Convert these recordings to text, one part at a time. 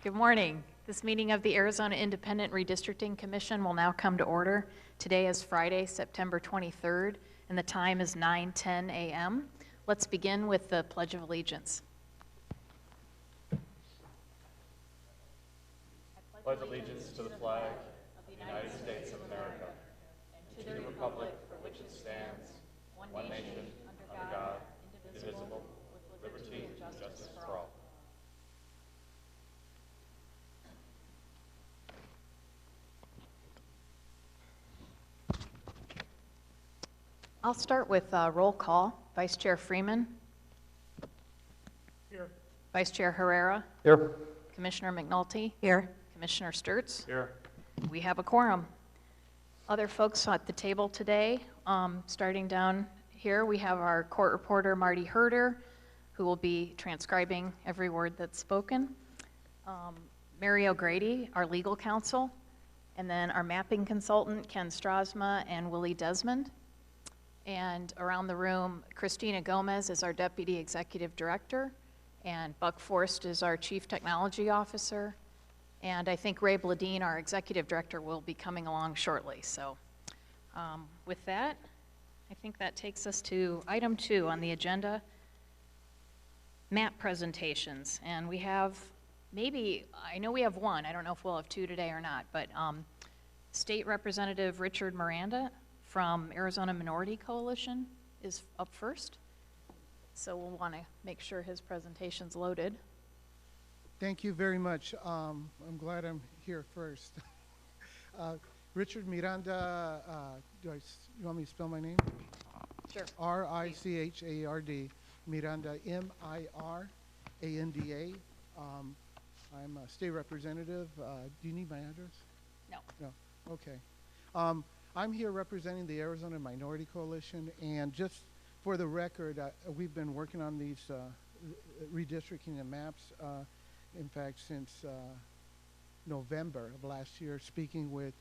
Good morning. This meeting of the Arizona Independent Redistricting Commission will now come to order. Today is Friday, September 23rd, and the time is 9:10 a.m. Let's begin with the Pledge of Allegiance. Pledge allegiance to the flag of the United States of America and to the republic for which it stands, one nation, under God, indivisible, with liberty and justice for all. I'll start with roll call. Vice Chair Freeman. Here. Vice Chair Herrera. Here. Commissioner McNulty. Here. Commissioner Sturts. Here. We have a quorum. Other folks at the table today, starting down here, we have our court reporter, Marty Herder, who will be transcribing every word that's spoken. Mary O'Grady, our legal counsel, and then our mapping consultant, Ken Strasma and Willie Desmond. And around the room, Christina Gomez is our Deputy Executive Director, and Buck Forst is our Chief Technology Officer, and I think Ray Bladine, our Executive Director, will be coming along shortly. So with that, I think that takes us to item 2 on the agenda, map presentations. And we have I know we have one, I don't know if we'll have 2 today or not, but State Representative Richard Miranda from Arizona Minority Coalition is up first. So we'll want to make sure his presentation's loaded. Thank you very much. I'm glad I'm here first. Richard Miranda, you want me to spell my name? Sure. R-I-C-H-A-R-D, Miranda, M-I-R-A-N-D-A. I'm a state representative. Do you need my address? No. No, okay. I'm here representing the Arizona Minority Coalition, and just for the record, we've been working on these redistricting and maps, in fact, since November of last year, speaking with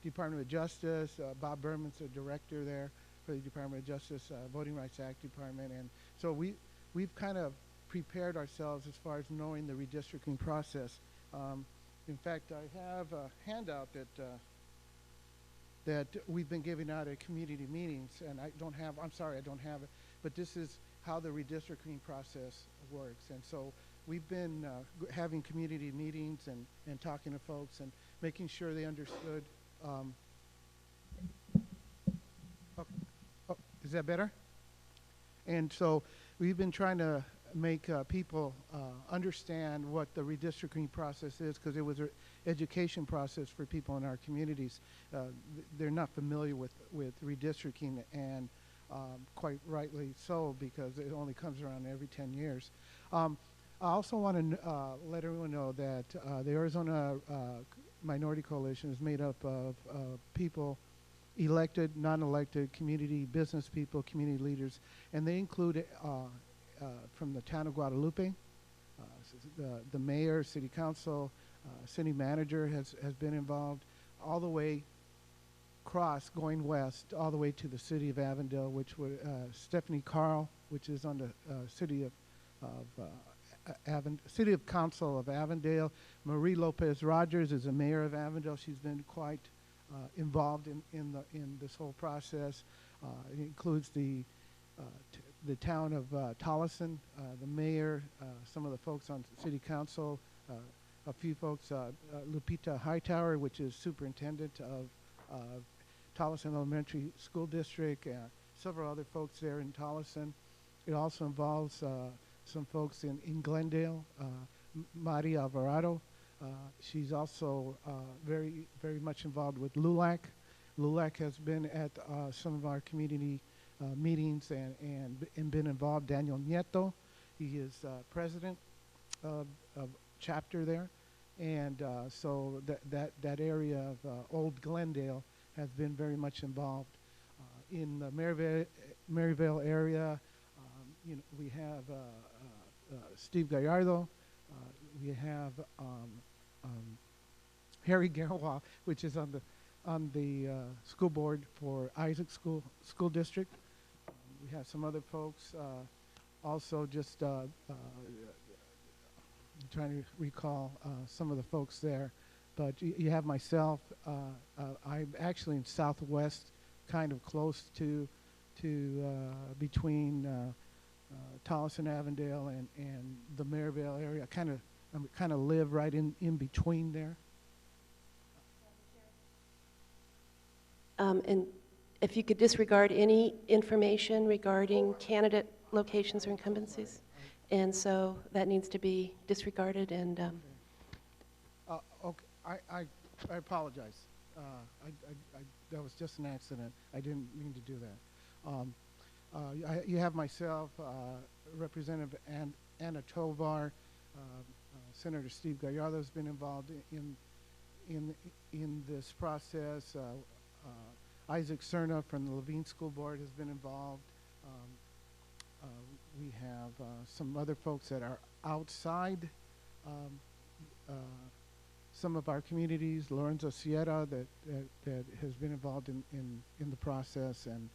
Department of Justice. Bob Berman's the director there for the Department of Justice Voting Rights Act Department, and so we've kind of prepared ourselves as far as knowing the redistricting process. In fact, I have a handout that we've been giving out at community meetings, and I'm sorry I don't have it, but this is how the redistricting process works. And so we've been having community meetings and talking to folks and making sure they understood. Is that better? And so we've been trying to make people understand what the redistricting process is, because it was an education process for people in our communities. They're not familiar with redistricting, and quite rightly so, because it only comes around every 10 years. I also want to let everyone know that the Arizona Minority Coalition is made up of people, elected, non-elected, community business people, community leaders, and they include from the town of Guadalupe, the mayor, city council, city manager has been involved, all the way across, going west, all the way to the city of Avondale, which would Stephanie Carl, which is on the city council of Avondale. Marie Lopez Rogers is the mayor of Avondale. She's been quite involved in this whole process. It includes the town of Tolleson, the mayor, some of the folks on city council, a few folks, Lupita Hightower, which is superintendent of Tolleson Elementary School District, several other folks there in Tolleson. It also involves some folks in Glendale, Mari Alvarado. She's also very, very much involved with LULAC. LULAC has been at some of our community meetings and been involved. Daniel Nieto, he is president of chapter there, and so that area of Old Glendale has been very much involved. In the Maryvale area, we have Steve Gallardo, we have Harry Garwa, which is on the school board for Isaac School District. We have some other folks, also just trying to recall some of the folks there. But you have myself. I'm actually in Southwest, kind of close to between Tolleson and Avondale and the Maryvale area. I kind of live right in between there. And if you could disregard any information regarding candidate locations or incumbencies. And so that needs to be disregarded. And Okay, I apologize. That was just an accident. I didn't mean to do that. You have myself, Representative Anna Tovar, Senator Steve Gallardo has been involved in this process. Isaac Cerna from the Levine School Board has been involved. We have some other folks that are outside some of our communities. Lorenzo Sierra that has been involved in the process, and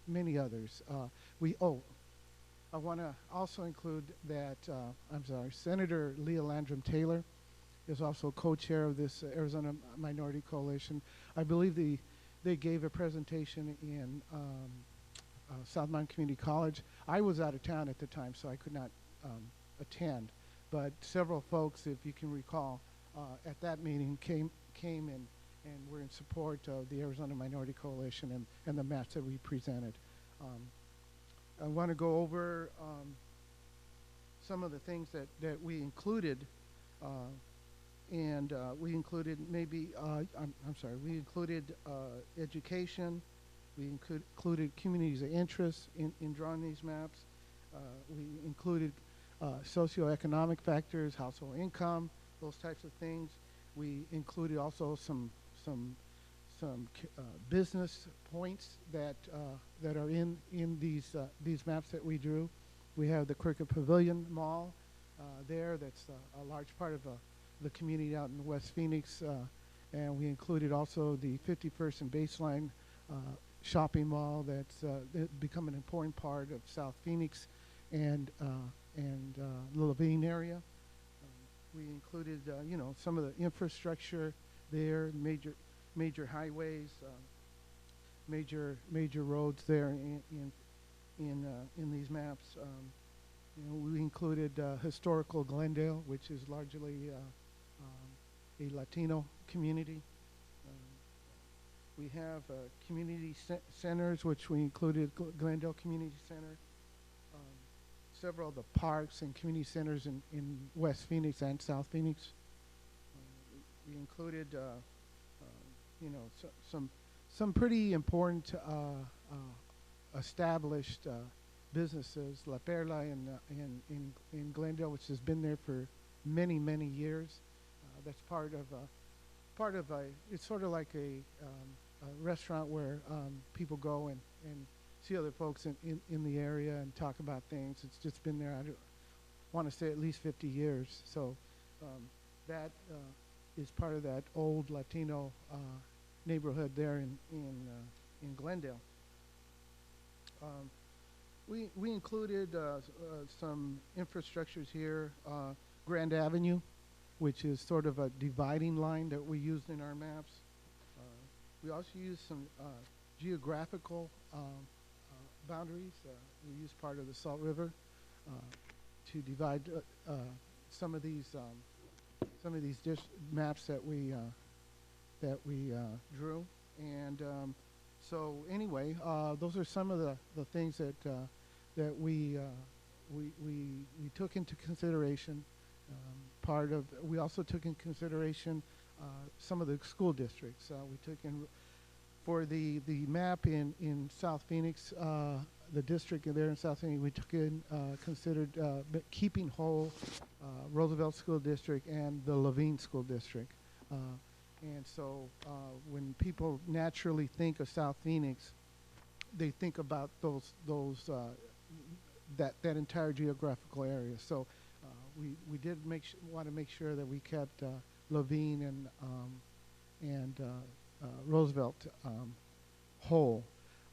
many others. I want to also include that Senator Leah Landrum Taylor is also co-chair of this Arizona Minority Coalition. I believe they gave a presentation in South Mountain Community College. I was out of town at the time, so I could not attend. But several folks, if you can recall, at that meeting came and were in support of the Arizona Minority Coalition and the maps that we presented. I want to go over some of the things that we included, we included we included education. We included communities of interest in drawing these maps. We included socioeconomic factors, household income, those types of things. We included also some business points that are in these maps that we drew. We have the Cricket Pavilion Mall there. That's a large part of the community out in West Phoenix, and we included also the 51st and Baseline shopping mall that's become an important part of South Phoenix and the Levine area. We included, some of the infrastructure there, major highways, major roads there in these maps. We included historical Glendale, which is largely a Latino community. We have community centers, which we included Glendale Community Center. Several of the parks and community centers in West Phoenix and South Phoenix. We included, some pretty important established businesses. La Perla in Glendale, which has been there for many years. That's part of a. It's sort of like a restaurant where people go and see other folks in the area and talk about things. It's just been there, I want to say, at least 50 years. So that is part of that old Latino neighborhood there in Glendale. We included some infrastructures here. Grand Avenue, which is sort of a dividing line that we used in our maps. We also used some geographical boundaries. We used part of the Salt River to divide some of these maps that we drew. And so anyway, those are some of the things that we took into consideration. We also took in consideration some of the school districts. We took in, for the map in South Phoenix, the district there in South Phoenix, we took in, considered keeping whole Roosevelt School District and the Levine School District. And so when people naturally think of South Phoenix, they think about that entire geographical area. So we did want to make sure that we kept Levine and Roosevelt whole.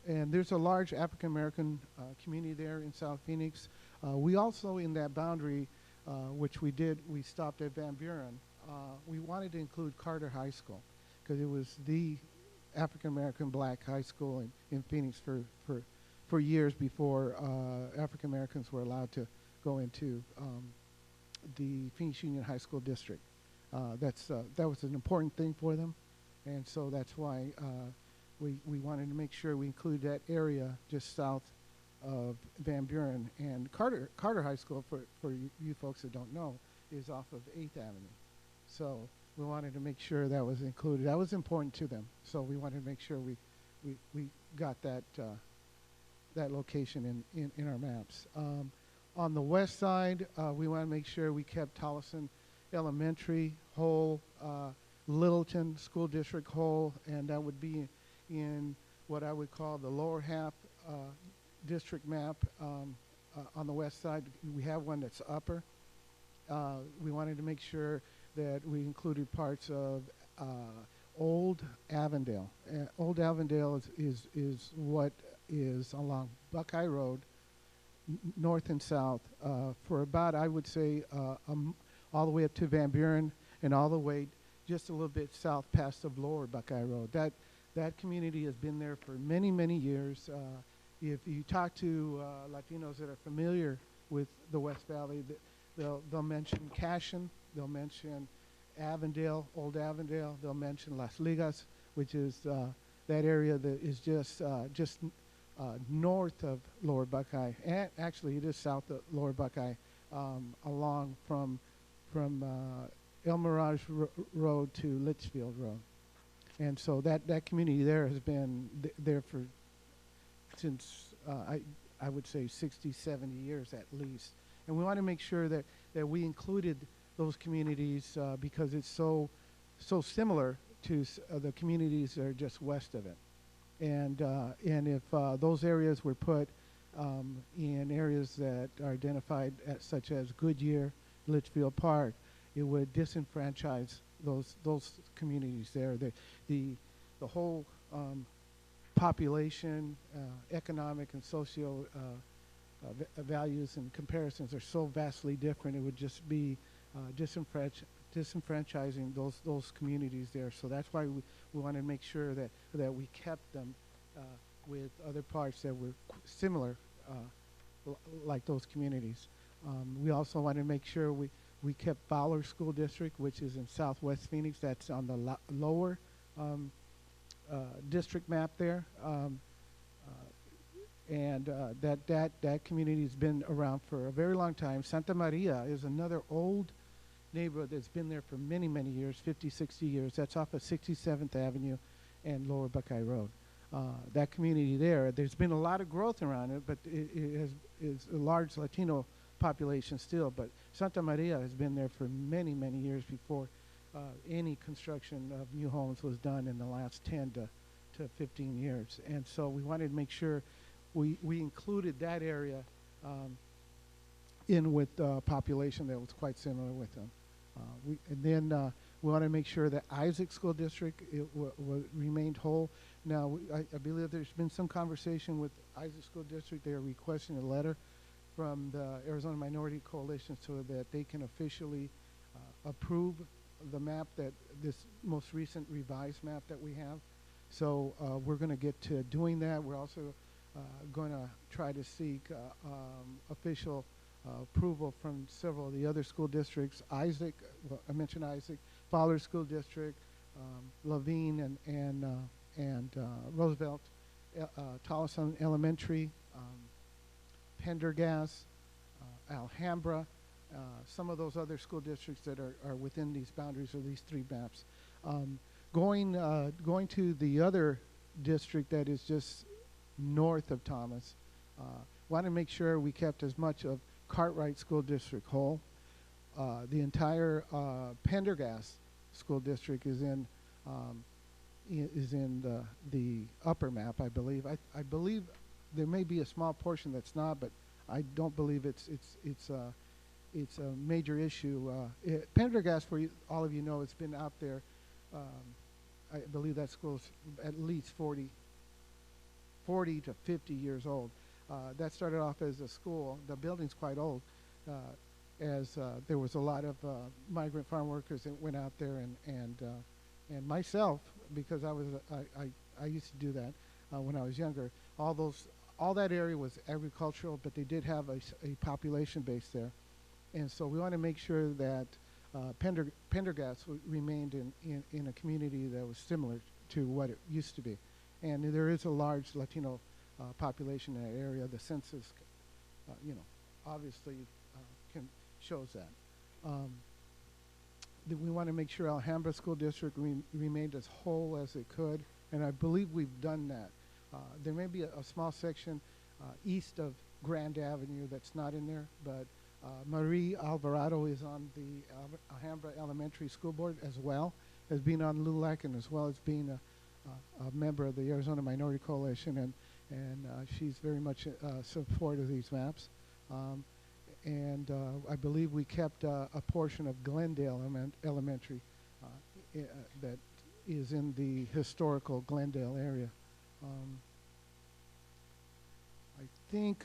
And there's a large African American community there in South Phoenix. We also, in that boundary, which we did. We stopped at Van Buren. We wanted to include Carter High School because it was the African-American black high school in Phoenix for years before African-Americans were allowed to go into the Phoenix Union High School District. That was an important thing for them, and so that's why we wanted to make sure we include that area just south of Van Buren. And Carter High School, for you folks that don't know, is off of 8th Avenue. So we wanted to make sure that was included. That was important to them, so we wanted to make sure we got that location in our maps. On the west side, we want to make sure we kept Tolleson Elementary whole, Littleton School District whole, and that would be in what I would call the lower half district map on the west side. We have one that's upper. We wanted to make sure that we included parts of Old Avondale. Old Avondale is what is along Buckeye Road, north and south, for about, I would say, all the way up to Van Buren and all the way just a little bit south past the lower Buckeye Road. That community has been there for many, many years. If you talk to Latinos that are familiar with the West Valley, they'll mention Cashin, they'll mention Avondale, Old Avondale, they'll mention Las Ligas, which is that area that is just north of Lower Buckeye, and actually it is south of Lower Buckeye, along from El Mirage Road to Litchfield Road. And so that community there has been there for since I would say 60, 70 years at least. And we want to make sure that we included those communities because it's so similar to the communities that are just west of it. And if those areas were put in areas that are identified such as Goodyear, Litchfield Park, it would disenfranchise those communities there. The whole population, economic and social values and comparisons are so vastly different. It would just be disenfranchising those communities there. So that's why we want to make sure that we kept them with other parts that were similar, like those communities. We also want to make sure we kept Fowler School District, which is in Southwest Phoenix. That's on the lower district map there. That community has been around for a very long time. Santa Maria is another old neighborhood that's been there for many, many years, 50, 60 years. That's off of 67th Avenue and Lower Buckeye Road. That community there's been a lot of growth around it, but it is a large Latino population still. But Santa Maria has been there for many, many years before any construction of new homes was done in the last 10 to 15 years. And so we wanted to make sure we included that area in with population that was quite similar with them. And then we want to make sure that Isaac School District remained whole. Now, I believe there's been some conversation with Isaac School District. They are requesting a letter from the Arizona Minority Coalition so that they can officially approve the map, that this most recent revised map that we have. So we're going to get to doing that. We're also going to try to seek official approval from several of the other school districts. Isaac, well, I mentioned Isaac, Fowler School District, Levine and Roosevelt, Tolleson Elementary, Pendergast, Alhambra, some of those other school districts that are within these boundaries of these three maps. Going to the other district that is just north of Thomas, want to make sure we kept as much of Cartwright School District whole. The entire Pendergast School District is in the upper map, I believe. I believe there may be a small portion that's not, but I don't believe it's a major issue. Pendergast, for all of you know, it's been out there. I believe that school's at least 40 to 50 years old. That started off as a school. The building's quite old. as there was a lot of migrant farm workers that went out there, and myself, because I used to do that when I was younger. All that area was agricultural, but they did have a population base there, and so we want to make sure that Pendergast remained in a community that was similar to what it used to be, and there is a large Latino population in that area. The census, obviously shows that. We want to make sure Alhambra School District remained as whole as it could, and I believe we've done that. There may be a small section east of Grand Avenue that's not in there, but Marie Alvarado is on the Alhambra Elementary School Board as well as being on LULAC, and as well as being a member of the Arizona Minority Coalition, and she's very much support of these maps. And I believe we kept a portion of Glendale Elementary that is in the historical Glendale area. I think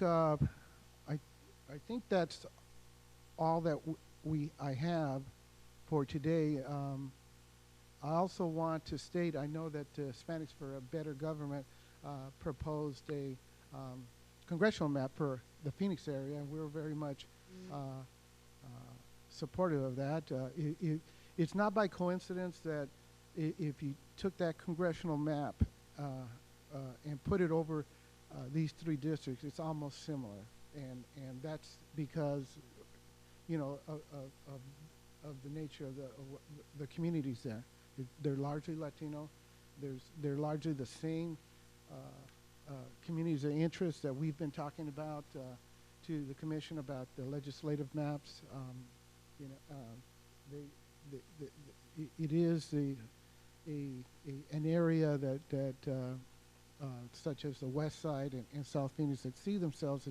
that's all that I have for today. I also want to state, I know that Hispanics for a Better Government proposed a congressional map for the Phoenix area, and we're very much supportive of that. It's not by coincidence that if you took that congressional map and put it over these three districts, it's almost similar, and that's because of the nature of the communities there. They're largely Latino. They're largely the same communities of interest that we've been talking about to the commission about the legislative maps. It is an area that such as the West Side and South Phoenix that see themselves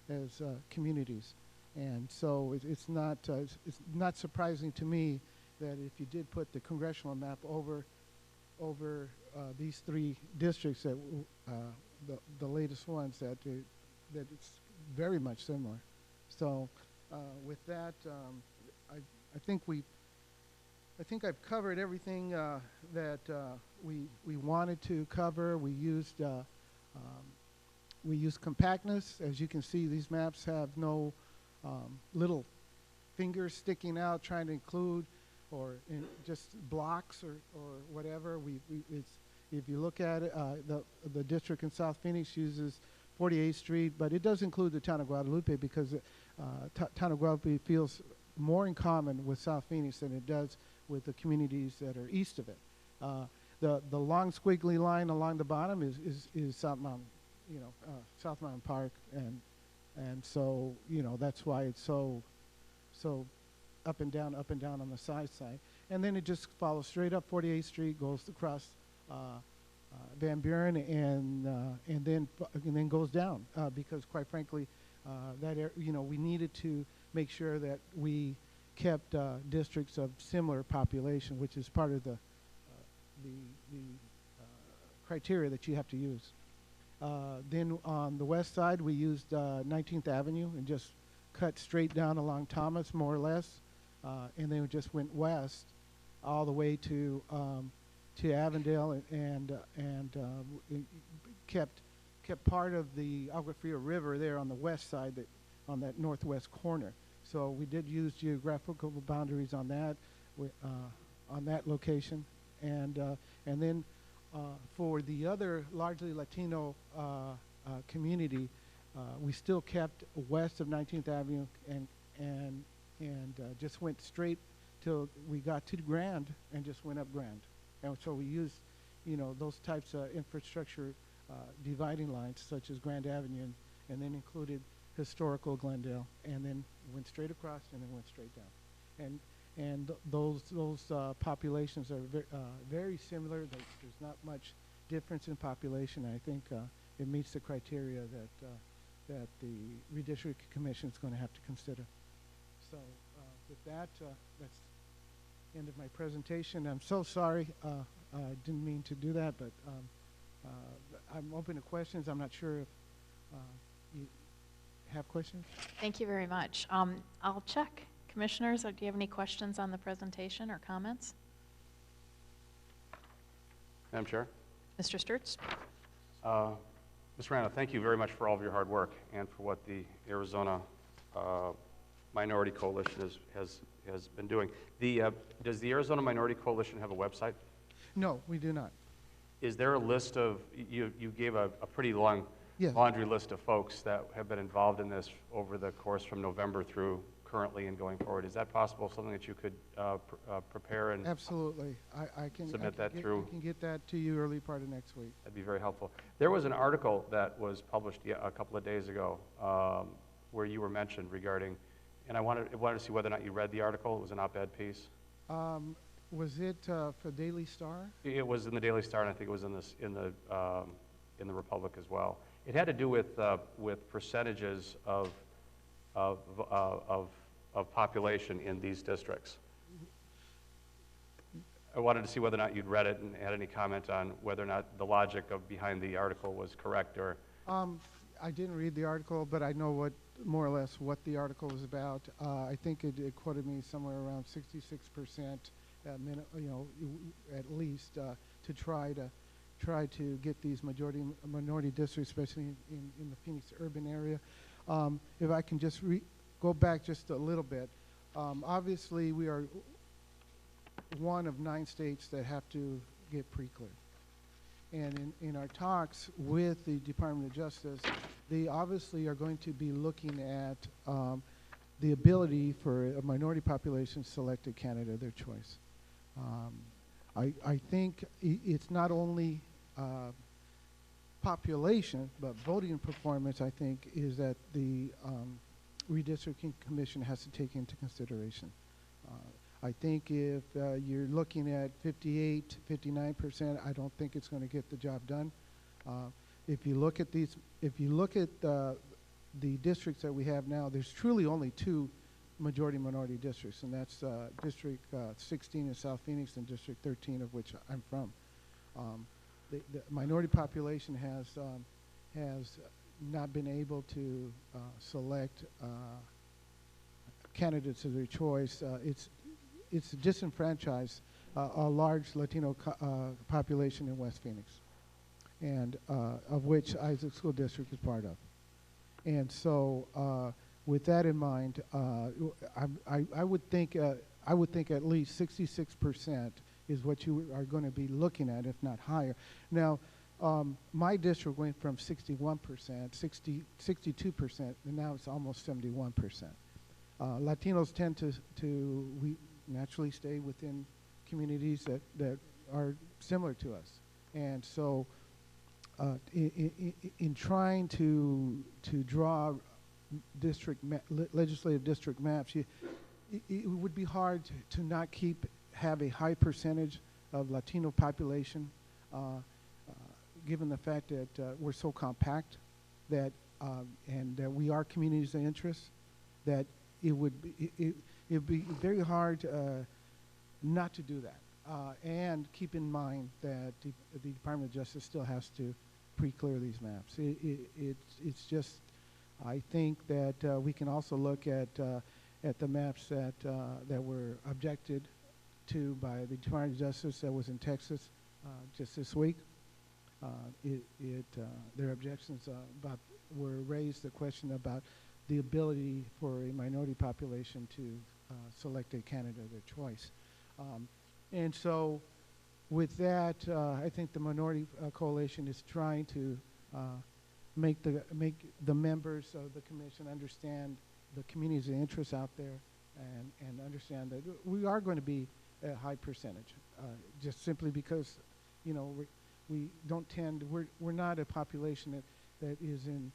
as communities, and so it's not surprising to me that if you did put the congressional map over these three districts, that the latest ones, that it's very much similar. So with that, I think I've covered everything that we wanted to cover. We used compactness. As you can see, these maps have no little fingers sticking out trying to include or just blocks or whatever. If you look at it, the district in South Phoenix uses 48th Street, but it does include the town of Guadalupe because town of Guadalupe feels more in common with South Phoenix than it does with the communities that are east of it. The long squiggly line along the bottom is South Mountain, South Mountain Park, and so that's why it's so up and down on the side. And then it just follows straight up 48th Street, goes across Van Buren, and then goes down because, quite frankly, we needed to make sure that we kept districts of similar population, which is part of the criteria that you have to use. Then on the west side, we used 19th Avenue and just cut straight down along Thomas, more or less, and then we just went west all the way to Avondale, and kept part of the Agua Fria River there on the west side, on that northwest corner. So we did use geographical boundaries on that location, and then for the other largely Latino community, we still kept west of 19th Avenue and just went straight till we got to Grand and just went up Grand. And so we used, those types of infrastructure dividing lines, such as Grand Avenue, and then included historical Glendale, and then went straight across and then went straight down. And those populations are very similar. There's not much difference in population. I think it meets the criteria that the Redistricting Commission is going to have to consider. So with that, that's the end of my presentation. I'm so sorry. I didn't mean to do that, but I'm open to questions. I'm not sure if you have questions? Thank you very much. I'll check. Commissioners, do you have any questions on the presentation or comments? Madam Chair? Mr. Sturts? Ms. Rana, thank you very much for all of your hard work and for what the Arizona Minority Coalition has been doing. Does the Arizona Minority Coalition have a website? No, we do not. Is there a list of, you gave a pretty long Yes. laundry list of folks that have been involved in this over the course from November through currently and going forward. Is that possible, something that you could prepare and Absolutely. I can submit that through? I can get that to you early part of next week. That'd be very helpful. There was an article that was published a couple of days ago where you were mentioned regarding, and I wanted to see whether or not you read the article. It was an op-ed piece. Was it for Daily Star? It was in the Daily Star, and I think it was in the Republic as well. It had to do with percentages of population in these districts. I wanted to see whether or not you'd read it and had any comment on whether or not the logic behind the article was correct or. I didn't read the article, but I know more or less what the article was about. I think it quoted me somewhere around 66%, at least, to try to get these minority districts, especially in the Phoenix urban area. If I can just go back just a little bit, obviously we are one of 9 states that have to get pre-cleared. And in our talks with the Department of Justice, they obviously are going to be looking at the ability for a minority population to select a candidate of their choice. I think it's not only population, but voting performance, I think, is that the Redistricting Commission has to take into consideration. I think if you're looking at 58, 59%, I don't think it's going to get the job done. If you look at the districts that we have now, there's truly only 2 majority-minority districts, and that's District 16 in South Phoenix and District 13, of which I'm from. The minority population has not been able to select candidates of their choice. It's disenfranchised a large Latino population in West Phoenix, and of which Isaac School District is part of. And so, with that in mind, I would think at least 66% is what you are going to be looking at, if not higher. Now, my district went from 61%, 62%, and now it's almost 71%. Latinos tend we naturally stay within communities that are similar to us. And so in trying to draw legislative district maps, it would be hard to not have a high percentage of Latino population, given the fact that we're so compact and that we are communities of interest, that it would be very hard not to do that. And keep in mind that the Department of Justice still has to pre-clear these maps. It's just, I think that we can also look at the maps that were objected to by the Department of Justice that was in Texas just this week. Their objections were raised the question about the ability for a minority population to select a candidate of their choice. And so with that, I think the Minority Coalition is trying to make the members of the commission understand the communities of interest out there and understand that we are going to be a high percentage, just simply because, we don't we're not a population that is in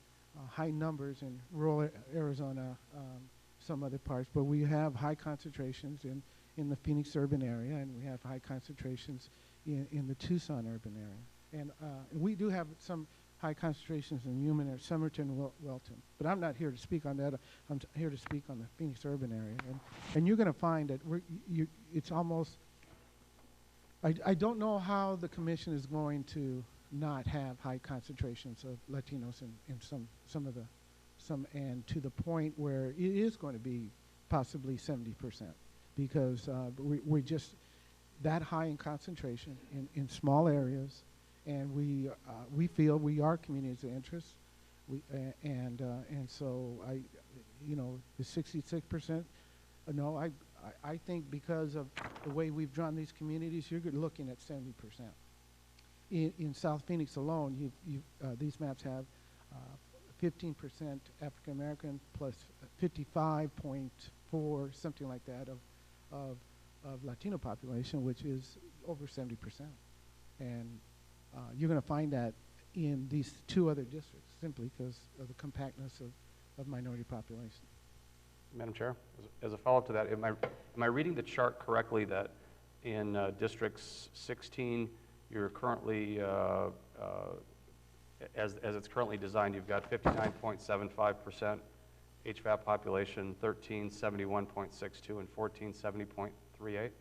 high numbers in rural Arizona, some other parts, but we have high concentrations in the Phoenix urban area, and we have high concentrations in the Tucson urban area. And we do have some high concentrations in Human or Somerton, Welton. But I'm not here to speak on that. I'm here to speak on the Phoenix urban area. And you're going to find that it's almost, I don't know how the commission is going to not have high concentrations of Latinos in some and to the point where it is going to be possibly 70%, because we're just that high in concentration in small areas, and we feel we are communities of interest. And so the 66%. No, I think because of the way we've drawn these communities, you're looking at 70%. In South Phoenix alone, these maps have 15% African American plus 55.4, something like that, of Latino population, which is over 70%. And you're going to find that in these two other districts, simply because of the compactness of minority population. Madam Chair, as a follow-up to that, am I reading the chart correctly that in District 16, you're currently, as it's currently designed, you've got 59.75% HVAP population, 13 71.62, and 14 70.38?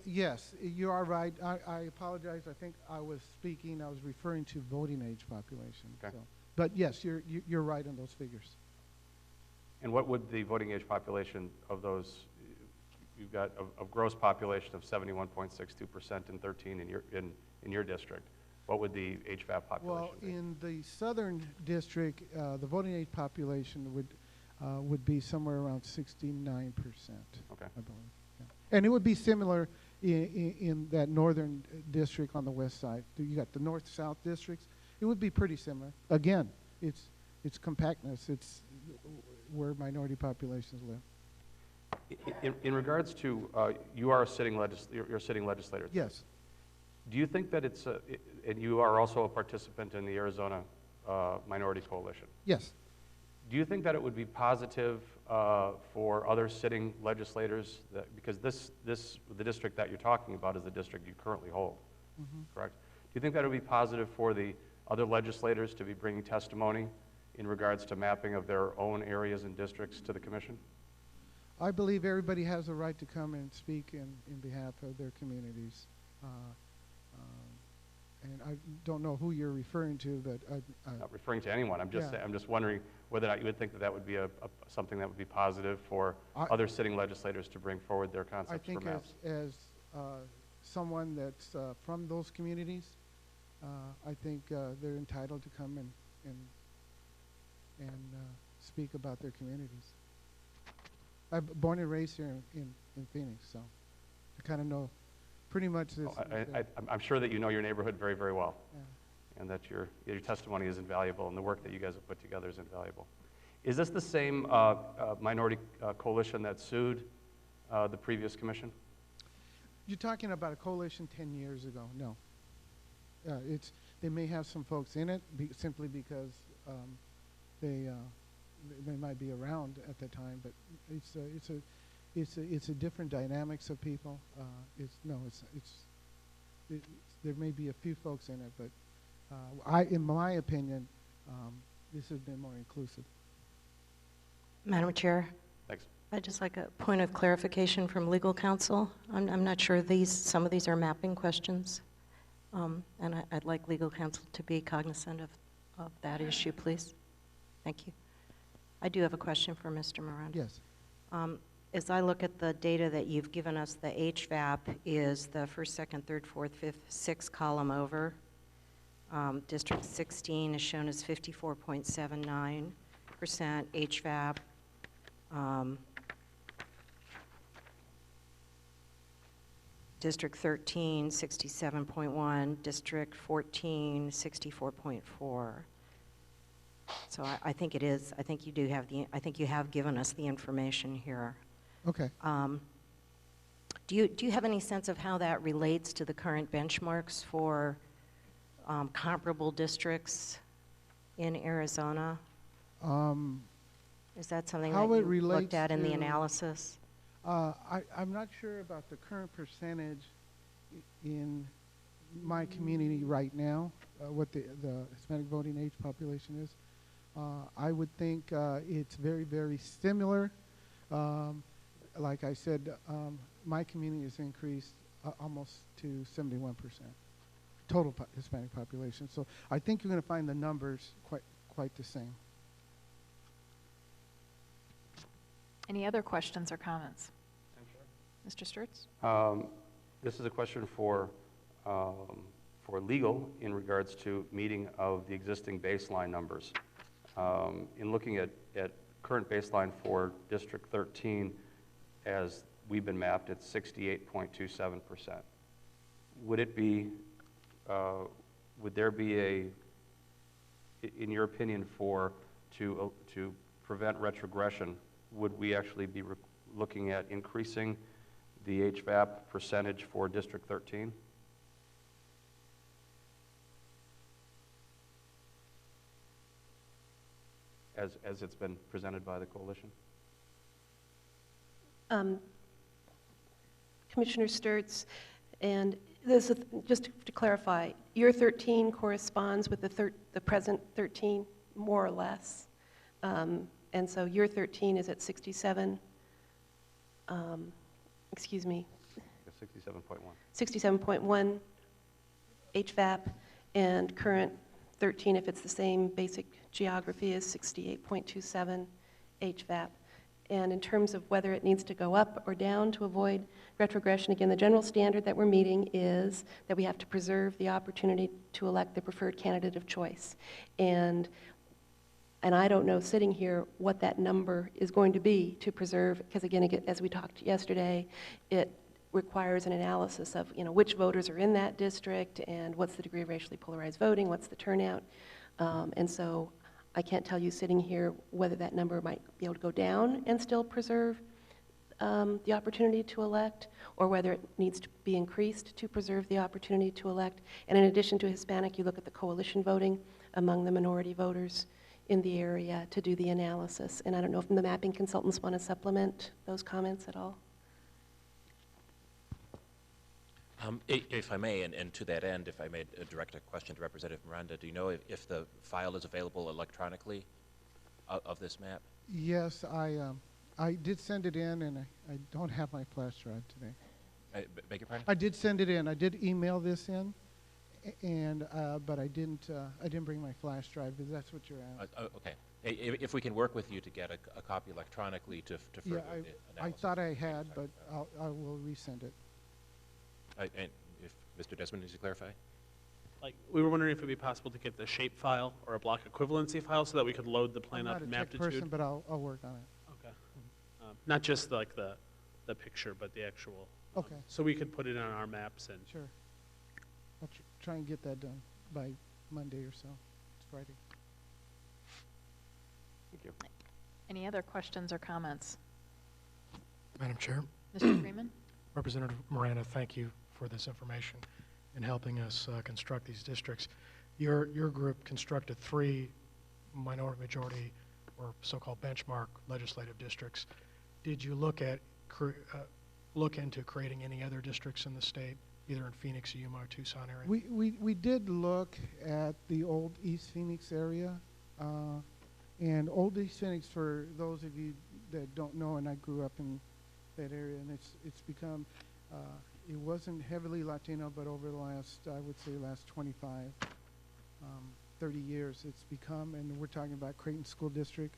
Yes, you are right. I apologize. I think I was referring to voting age population. Okay. So. But yes, you're right on those figures. And what would the voting age population of those, you've got of gross population of 71.62% in 13 in your district, what would the HVAP population be? Well, in the southern district, the voting age population would be somewhere around 69%. Okay. I believe. Yeah. And it would be similar in that northern district on the west side. You got the north-south districts. It would be pretty similar. Again, it's compactness. It's where minority populations live. In regards to, you are a sitting you're a sitting legislator. Yes. Do you think that it's and you are also a participant in the Arizona Minority Coalition? Yes. Do you think that it would be positive for other sitting legislators, because the district that you're talking about is the district you currently hold, correct? Do you think that it would be positive for the other legislators to be bringing testimony in regards to mapping of their own areas and districts to the commission? I believe everybody has a right to come and speak in behalf of their communities. And I don't know who you're referring to, but I'm not referring to anyone. I'm just saying, I'm just wondering whether or not you would think that would be something that would be positive for other sitting legislators to bring forward their concepts for maps. I think as someone that's from those communities, I think they're entitled to come and speak about their communities. I'm born and raised here in Phoenix, so I kind of know pretty much this. I'm sure that you know your neighborhood very, very well, Yeah. and that your testimony is invaluable, and the work that you guys have put together is invaluable. Is this the same minority coalition that sued the previous commission? You're talking about a coalition 10 years ago. No. They may have some folks in it simply because they might be around at the time, but it's a different dynamics of people. There may be a few folks in it, but in my opinion, this has been more inclusive. Madam Chair, Thanks. I'd just like a point of clarification from legal counsel. I'm not sure some of these are mapping questions, and I'd like legal counsel to be cognizant of that issue, please. Thank you. I do have a question for Mr. Miranda. Yes. As I look at the data that you've given us, the HVAP is the first, second, third, fourth, fifth, sixth column over. District 16 is shown as 54.79% HVAP. District 13, 67.1. District 14, 64.4. So I think it is. I think you do have I think you have given us the information here. Okay. Do you have any sense of how that relates to the current benchmarks for comparable districts in Arizona? Is that something that you looked at in the analysis? I'm not sure about the current percentage in my community right now, what the Hispanic voting age population is. I would think it's very, very similar. Like I said, my community has increased almost to 71% total Hispanic population. So I think you're going to find the numbers quite the same. Any other questions or comments? Mr. Sturts? This is a question for legal in regards to meeting of the existing baseline numbers. In looking at current baseline for District 13, as we've been mapped, it's 68.27%. Would it be, would there be a, in your opinion, to prevent retrogression, would we actually be looking at increasing the HVAP percentage for District 13? As it's been presented by the coalition? Commissioner Sturts, and this is, just to clarify, your 13 corresponds with the present 13, more or less. And so your 13 is at 67, excuse me. 67.1. 67.1 HVAP, and current 13, if it's the same basic geography, is 68.27 HVAP. And in terms of whether it needs to go up or down to avoid retrogression, again, the general standard that we're meeting is that we have to preserve the opportunity to elect the preferred candidate of choice. And I don't know, sitting here, what that number is going to be to preserve, because again, as we talked yesterday, it requires an analysis of, which voters are in that district and what's the degree of racially polarized voting, what's the turnout. And so I can't tell you sitting here whether that number might be able to go down and still preserve the opportunity to elect, or whether it needs to be increased to preserve the opportunity to elect. And in addition to Hispanic, you look at the coalition voting among the minority voters in the area to do the analysis. And I don't know if the mapping consultants want to supplement those comments at all. If I may, and to that end, if I may direct a question to Representative Miranda, do you know if the file is available electronically of this map? Yes, I did send it in, and I don't have my flash drive today. Beg your pardon? I did send it in. I did email this in, and but I didn't bring my flash drive, because that's what you're asking. Okay. If we can work with you to get a copy electronically to further the analysis. I thought I had, but I will resend it. And if Mr. Desmond needs to clarify? We were wondering if it would be possible to get the shape file or a block equivalency file so that we could load the plan up in I'm not a tech Maptitude. person, but I'll work on it. Okay. Not just the picture, but the actual. Okay. So we could put it on our maps and. Sure. I'll try and get that done by Monday or so. It's Friday. Thank you. Any other questions or comments? Madam Chair, Mr. Freeman? Representative Miranda, thank you for this information and helping us construct these districts. Your group constructed 3 minority majority or so-called benchmark legislative districts. Did you look into creating any other districts in the state, either in Phoenix, Yuma, or Tucson area? We did look at the old East Phoenix area, and old East Phoenix, for those of you that don't know, and I grew up in that area, and it's become, it wasn't heavily Latino, but over the last, I would say, last 25, 30 years, it's become, and we're talking about Creighton School District,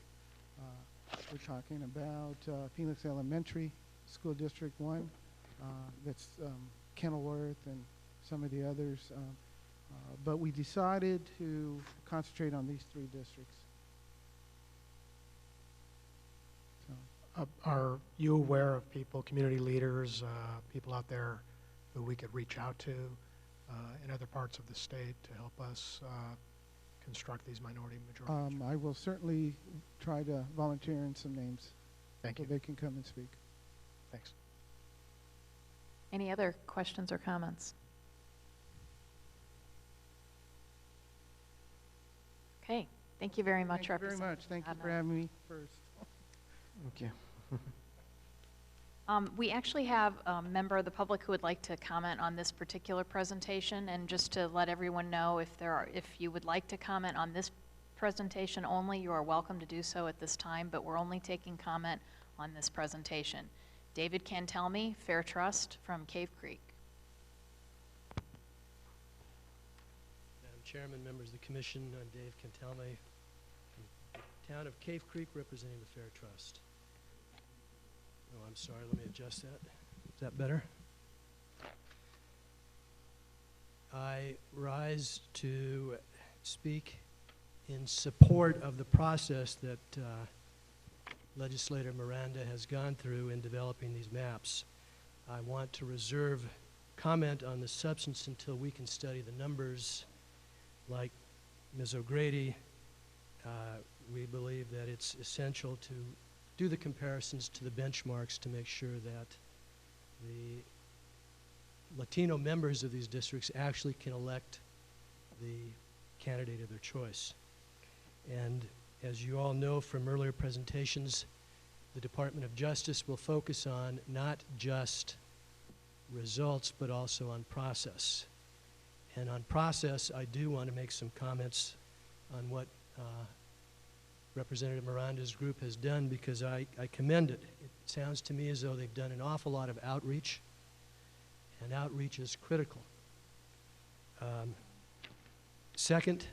we're talking about Phoenix Elementary School District 1, that's Kenilworth and some of the others, but we decided to concentrate on these 3 districts. Are you aware of people, community leaders, people out there who we could reach out to in other parts of the state to help us construct these minority majority? I will certainly try to volunteer in some names. Thank you. So they can come and speak. Thanks. Any other questions or comments? Okay, thank you very much, Thank you very much. Thank you for having me first. Thank you. We actually have a member of the public who would like to comment on this particular presentation, and just to let everyone know, if you would like to comment on this presentation only, you are welcome to do so at this time, but we're only taking comment on this presentation. David Cantelme, Fair Trust from Cave Creek. Madam Chairman, members of the Commission, I'm Dave Cantelme from the town of Cave Creek, representing the Fair Trust. Oh, I'm sorry, let me adjust that. Is that better? I rise to speak in support of the process that Legislator Miranda has gone through in developing these maps. I want to reserve comment on the substance until we can study the numbers. Like Ms. O'Grady, we believe that it's essential to do the comparisons to the benchmarks to make sure that the Latino members of these districts actually can elect the candidate of their choice. And as you all know from earlier presentations, the Department of Justice will focus on not just results, but also on process. And on process, I do want to make some comments on what Representative Miranda's group has done, because I commend it. It sounds to me as though they've done an awful lot of outreach, and outreach is critical. Second,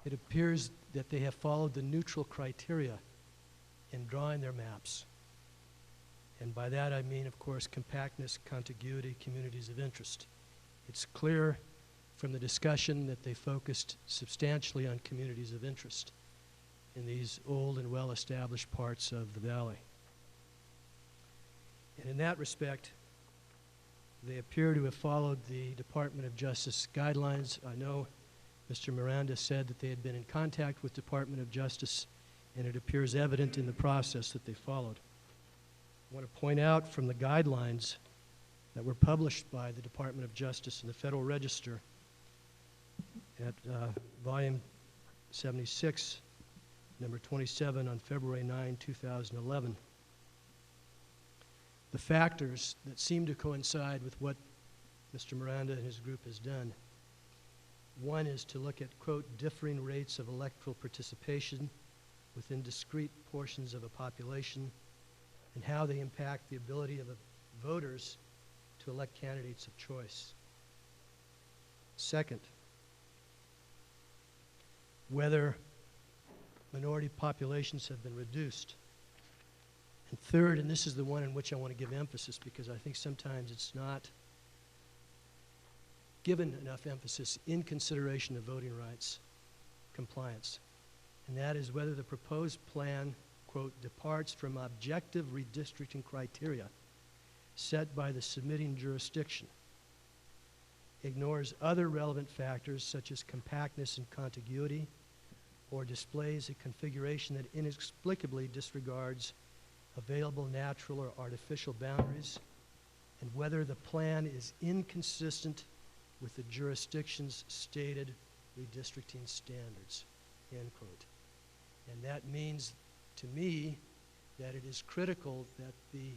it appears that they have followed the neutral criteria in drawing their maps. And by that I mean, of course, compactness, contiguity, communities of interest. It's clear from the discussion that they focused substantially on communities of interest in these old and well-established parts of the valley. And in that respect, they appear to have followed the Department of Justice guidelines. I know Mr. Miranda said that they had been in contact with Department of Justice, and it appears evident in the process that they followed. I want to point out from the guidelines that were published by the Department of Justice in the Federal Register at volume 76, number 27 on February 9, 2011. The factors that seem to coincide with what Mr. Miranda and his group has done. One is to look at, quote, differing rates of electoral participation within discrete portions of a population and how they impact the ability of voters to elect candidates of choice. Second, whether minority populations have been reduced. And third, and this is the one in which I want to give emphasis because I think sometimes it's not given enough emphasis in consideration of voting rights compliance. And that is whether the proposed plan, quote, departs from objective redistricting criteria set by the submitting jurisdiction, ignores other relevant factors such as compactness and contiguity, or displays a configuration that inexplicably disregards available natural or artificial boundaries, and whether the plan is inconsistent with the jurisdiction's stated redistricting standards, end quote. And that means, to me, that it is critical that the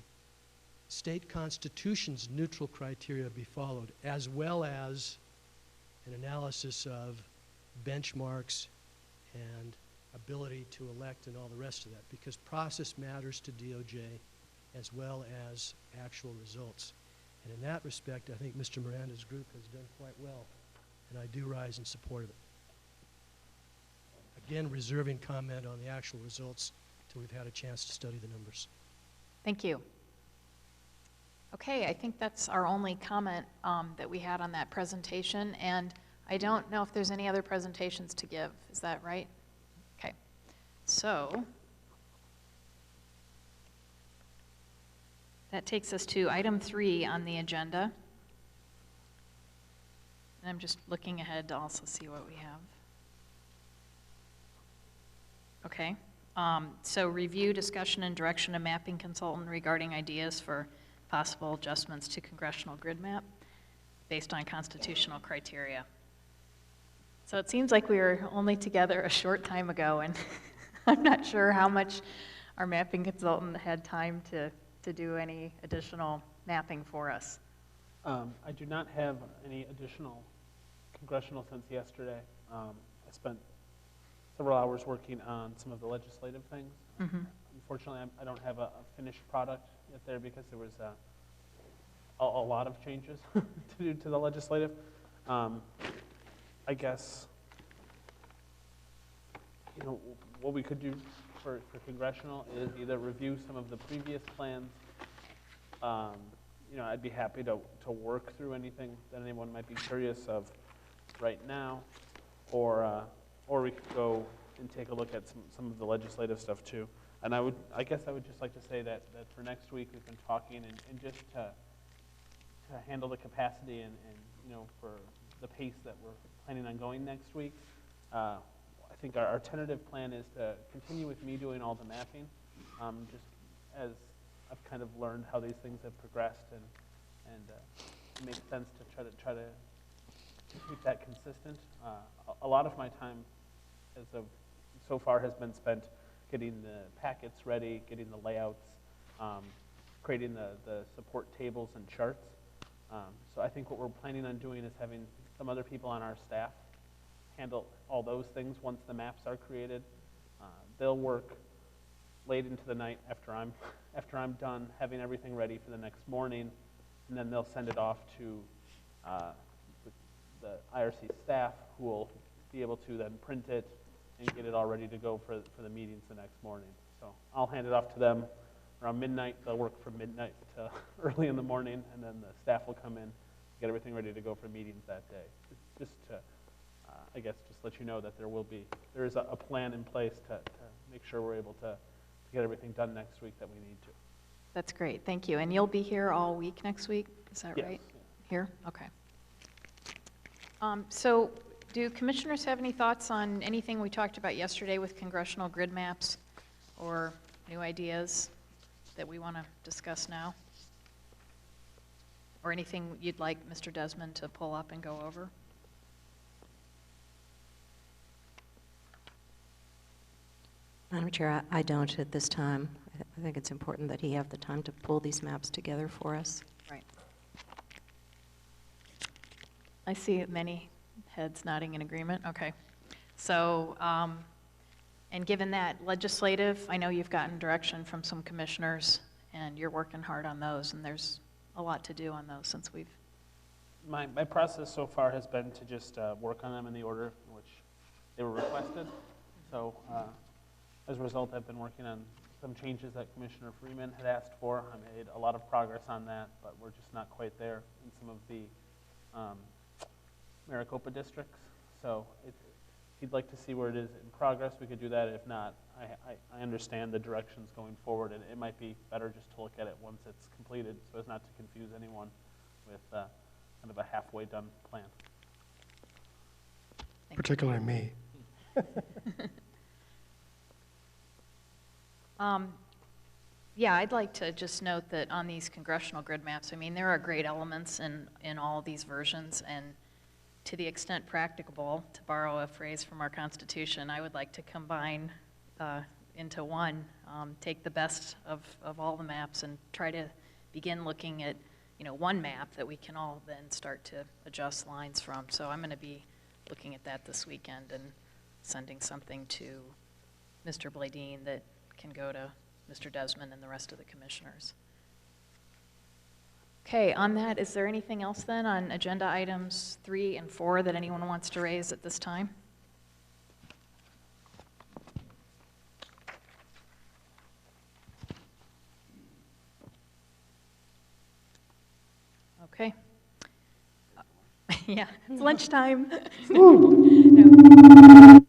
state constitution's neutral criteria be followed, as well as an analysis of benchmarks and ability to elect and all the rest of that, because process matters to DOJ as well as actual results. And in that respect, I think Mr. Miranda's group has done quite well, and I do rise in support of it. Again, reserving comment on the actual results till we've had a chance to study the numbers. Thank you. Okay, I think that's our only comment that we had on that presentation, and I don't know if there's any other presentations to give. Is that right? Okay. So that takes us to item 3 on the agenda. And I'm just looking ahead to also see what we have. Okay. So review, discussion, and direction of mapping consultant regarding ideas for possible adjustments to congressional grid map based on constitutional criteria. So it seems like we were only together a short time ago, and I'm not sure how much our mapping consultant had time to do any additional mapping for us. I do not have any additional congressional since yesterday. I spent several hours working on some of the legislative things. Unfortunately, I don't have a finished product yet there because there was a lot of changes to do to the legislative. I guess, you know, what we could do for congressional is either review some of the previous plans You know, I'd be happy to work through anything that anyone might be curious of right now, or we could go and take a look at some of the legislative stuff too. And I guess I would just like to say that for next week we've been talking and just to handle the capacity and you know, for the pace that we're planning on going next week. I think our tentative plan is to continue with me doing all the mapping, just as I've kind of learned how these things have progressed, and it makes sense to try to keep that consistent. A lot of my time as of so far has been spent getting the packets ready, getting the layouts, creating the support tables and charts. So I think what we're planning on doing is having some other people on our staff handle all those things once the maps are created. They'll work late into the night after I'm done having everything ready for the next morning, and then they'll send it off to the IRC staff, who will be able to then print it and get it all ready to go for the meetings the next morning. So I'll hand it off to them around midnight. They'll work from midnight to early in the morning, and then the staff will come in, get everything ready to go for meetings that day. Just to, I guess, just let you know that there is a plan in place to make sure we're able to get everything done next week that we need to. That's great, thank you. And you'll be here all week next week, is that Yes. right? Here, okay. So do commissioners have any thoughts on anything we talked about yesterday with congressional grid maps, or new ideas that we want to discuss now? Or anything you'd like Mr. Desmond to pull up and go over? Madam Chair, I don't at this time. I think it's important that he have the time to pull these maps together for us. Right. I see many heads nodding in agreement. Okay. So, and given that legislative, I know you've gotten direction from some commissioners, and you're working hard on those, and there's a lot to do on those since we've... My process so far has been to just work on them in the order in which they were requested. So as a result, I've been working on some changes that Commissioner Freeman had asked for. I made a lot of progress on that, but we're just not quite there in some of the Maricopa districts. So if you'd like to see where it is in progress, we could do that. If not, I understand the directions going forward, and it might be better just to look at it once it's completed so as not to confuse anyone with kind of a halfway done plan. Particularly me. Yeah, I'd like to just note that on these congressional grid maps, I mean, there are great elements in all these versions, and to the extent practicable, to borrow a phrase from our Constitution, I would like to combine into one, take the best of all the maps and try to begin looking at, you know, one map that we can all then start to adjust lines from. So I'm going to be looking at that this weekend and sending something to Mr. Bladine that can go to Mr. Desmond and the rest of the commissioners. Okay, on that, is there anything else then on agenda items 3 and 4 that anyone wants to raise at this time? Okay. Yeah, it's lunchtime. No.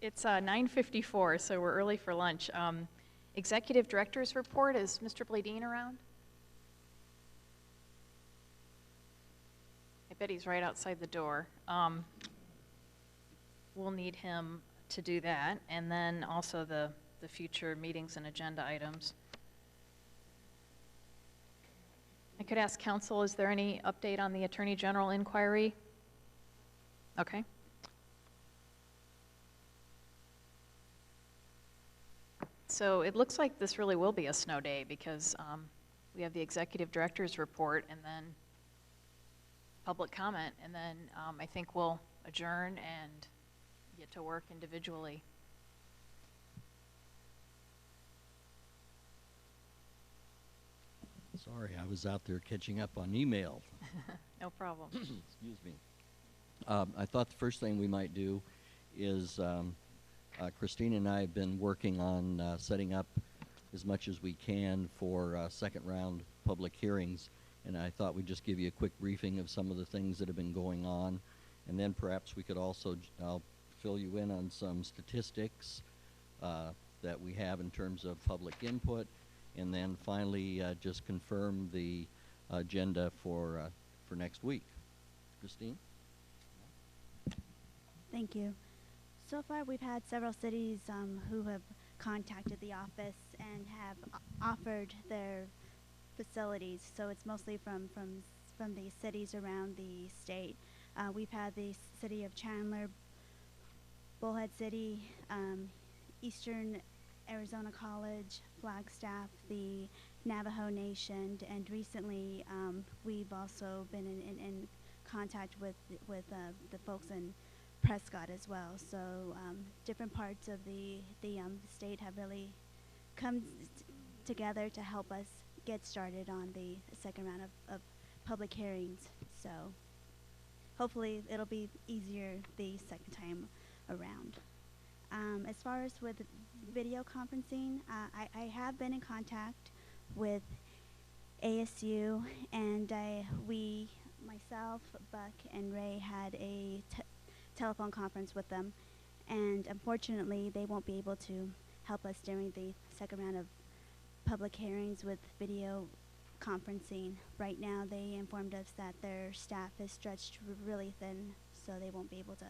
It's 9:54, so we're early for lunch. Executive Director's Report, is Mr. Bladine around? I bet he's right outside the door. We'll need him to do that, and then also the future meetings and agenda items. I could ask council, is there any update on the Attorney General inquiry? Okay. So it looks like this really will be a snow day because we have the Executive Director's Report and then public comment, and then I think we'll adjourn and get to work individually. Sorry, I was out there catching up on email. No problem. Excuse me. I thought the first thing we might do is Christine and I have been working on setting up as much as we can for second round public hearings. And I thought we'd just give you a quick briefing of some of the things that have been going on. And then perhaps we could also, I'll fill you in on some statistics that we have in terms of public input. And then finally, just confirm the agenda for next week. Christine? Thank you. So far, we've had several cities who have contacted the office and have offered their facilities. So it's mostly from the cities around the state. We've had the city of Chandler, Bullhead City, Eastern Arizona College, Flagstaff, the Navajo Nation, and recently we've also been in contact with the folks in Prescott as well. So different parts of the state have really come together to help us get started on the second round of public hearings. So hopefully it'll be easier the second time around. As far as with video conferencing, I have been in contact with ASU, and we, myself, Buck, and Ray had a telephone conference with them, and unfortunately they won't be able to help us during the second round of public hearings with video conferencing. Right now they informed us that their staff is stretched really thin, so they won't be able to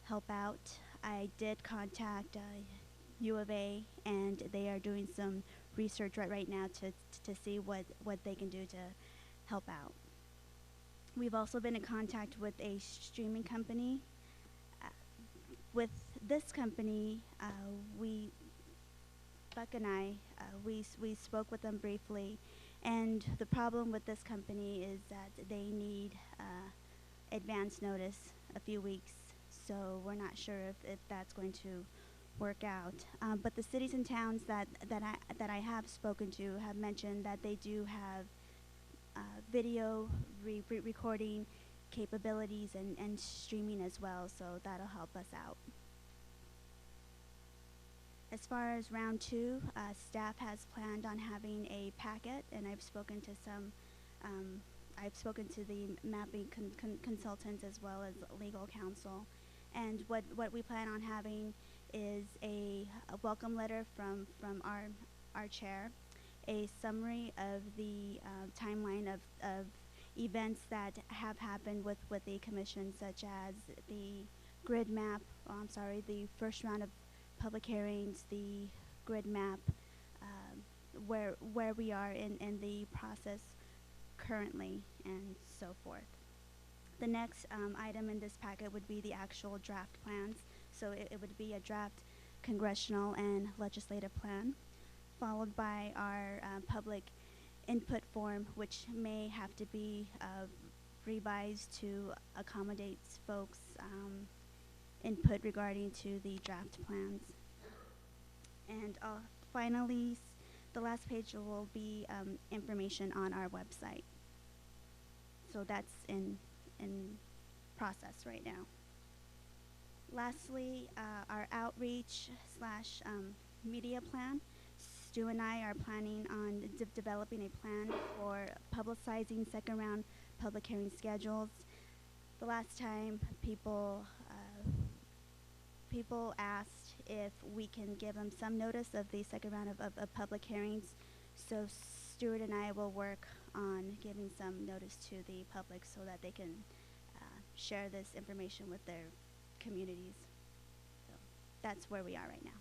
help out. I did contact U of A, and they are doing some research right now to see what they can do to help out. We've also been in contact with a streaming company. With this company, Buck and I, we spoke with them briefly, and the problem with this company is that they need advance notice, a few weeks, so we're not sure if that's going to work out. But the cities and towns that I have spoken to have mentioned that they do have video recording capabilities and streaming as well, so that'll help us out. As far as round two, staff has planned on having a packet, and I've spoken to the mapping consultants as well as legal counsel. And what we plan on having is a welcome letter from our chair, a summary of the timeline of events that have happened with the commission, such as the grid map, the first round of public hearings, the grid map, where we are in the process currently, and so forth. The next item in this packet would be the actual draft plans. So it would be a draft congressional and legislative plan, followed by our public input form, which may have to be revised to accommodate folks' input regarding to the draft plans. And finally, the last page will be information on our website. So that's in process right now. Lastly, our outreach / media plan. Stu and I are planning on developing a plan for publicizing second round public hearing schedules. The last time people asked if we can give them some notice of the second round of public hearings. So Stuart and I will work on giving some notice to the public so that they can share this information with their communities. So that's where we are right now.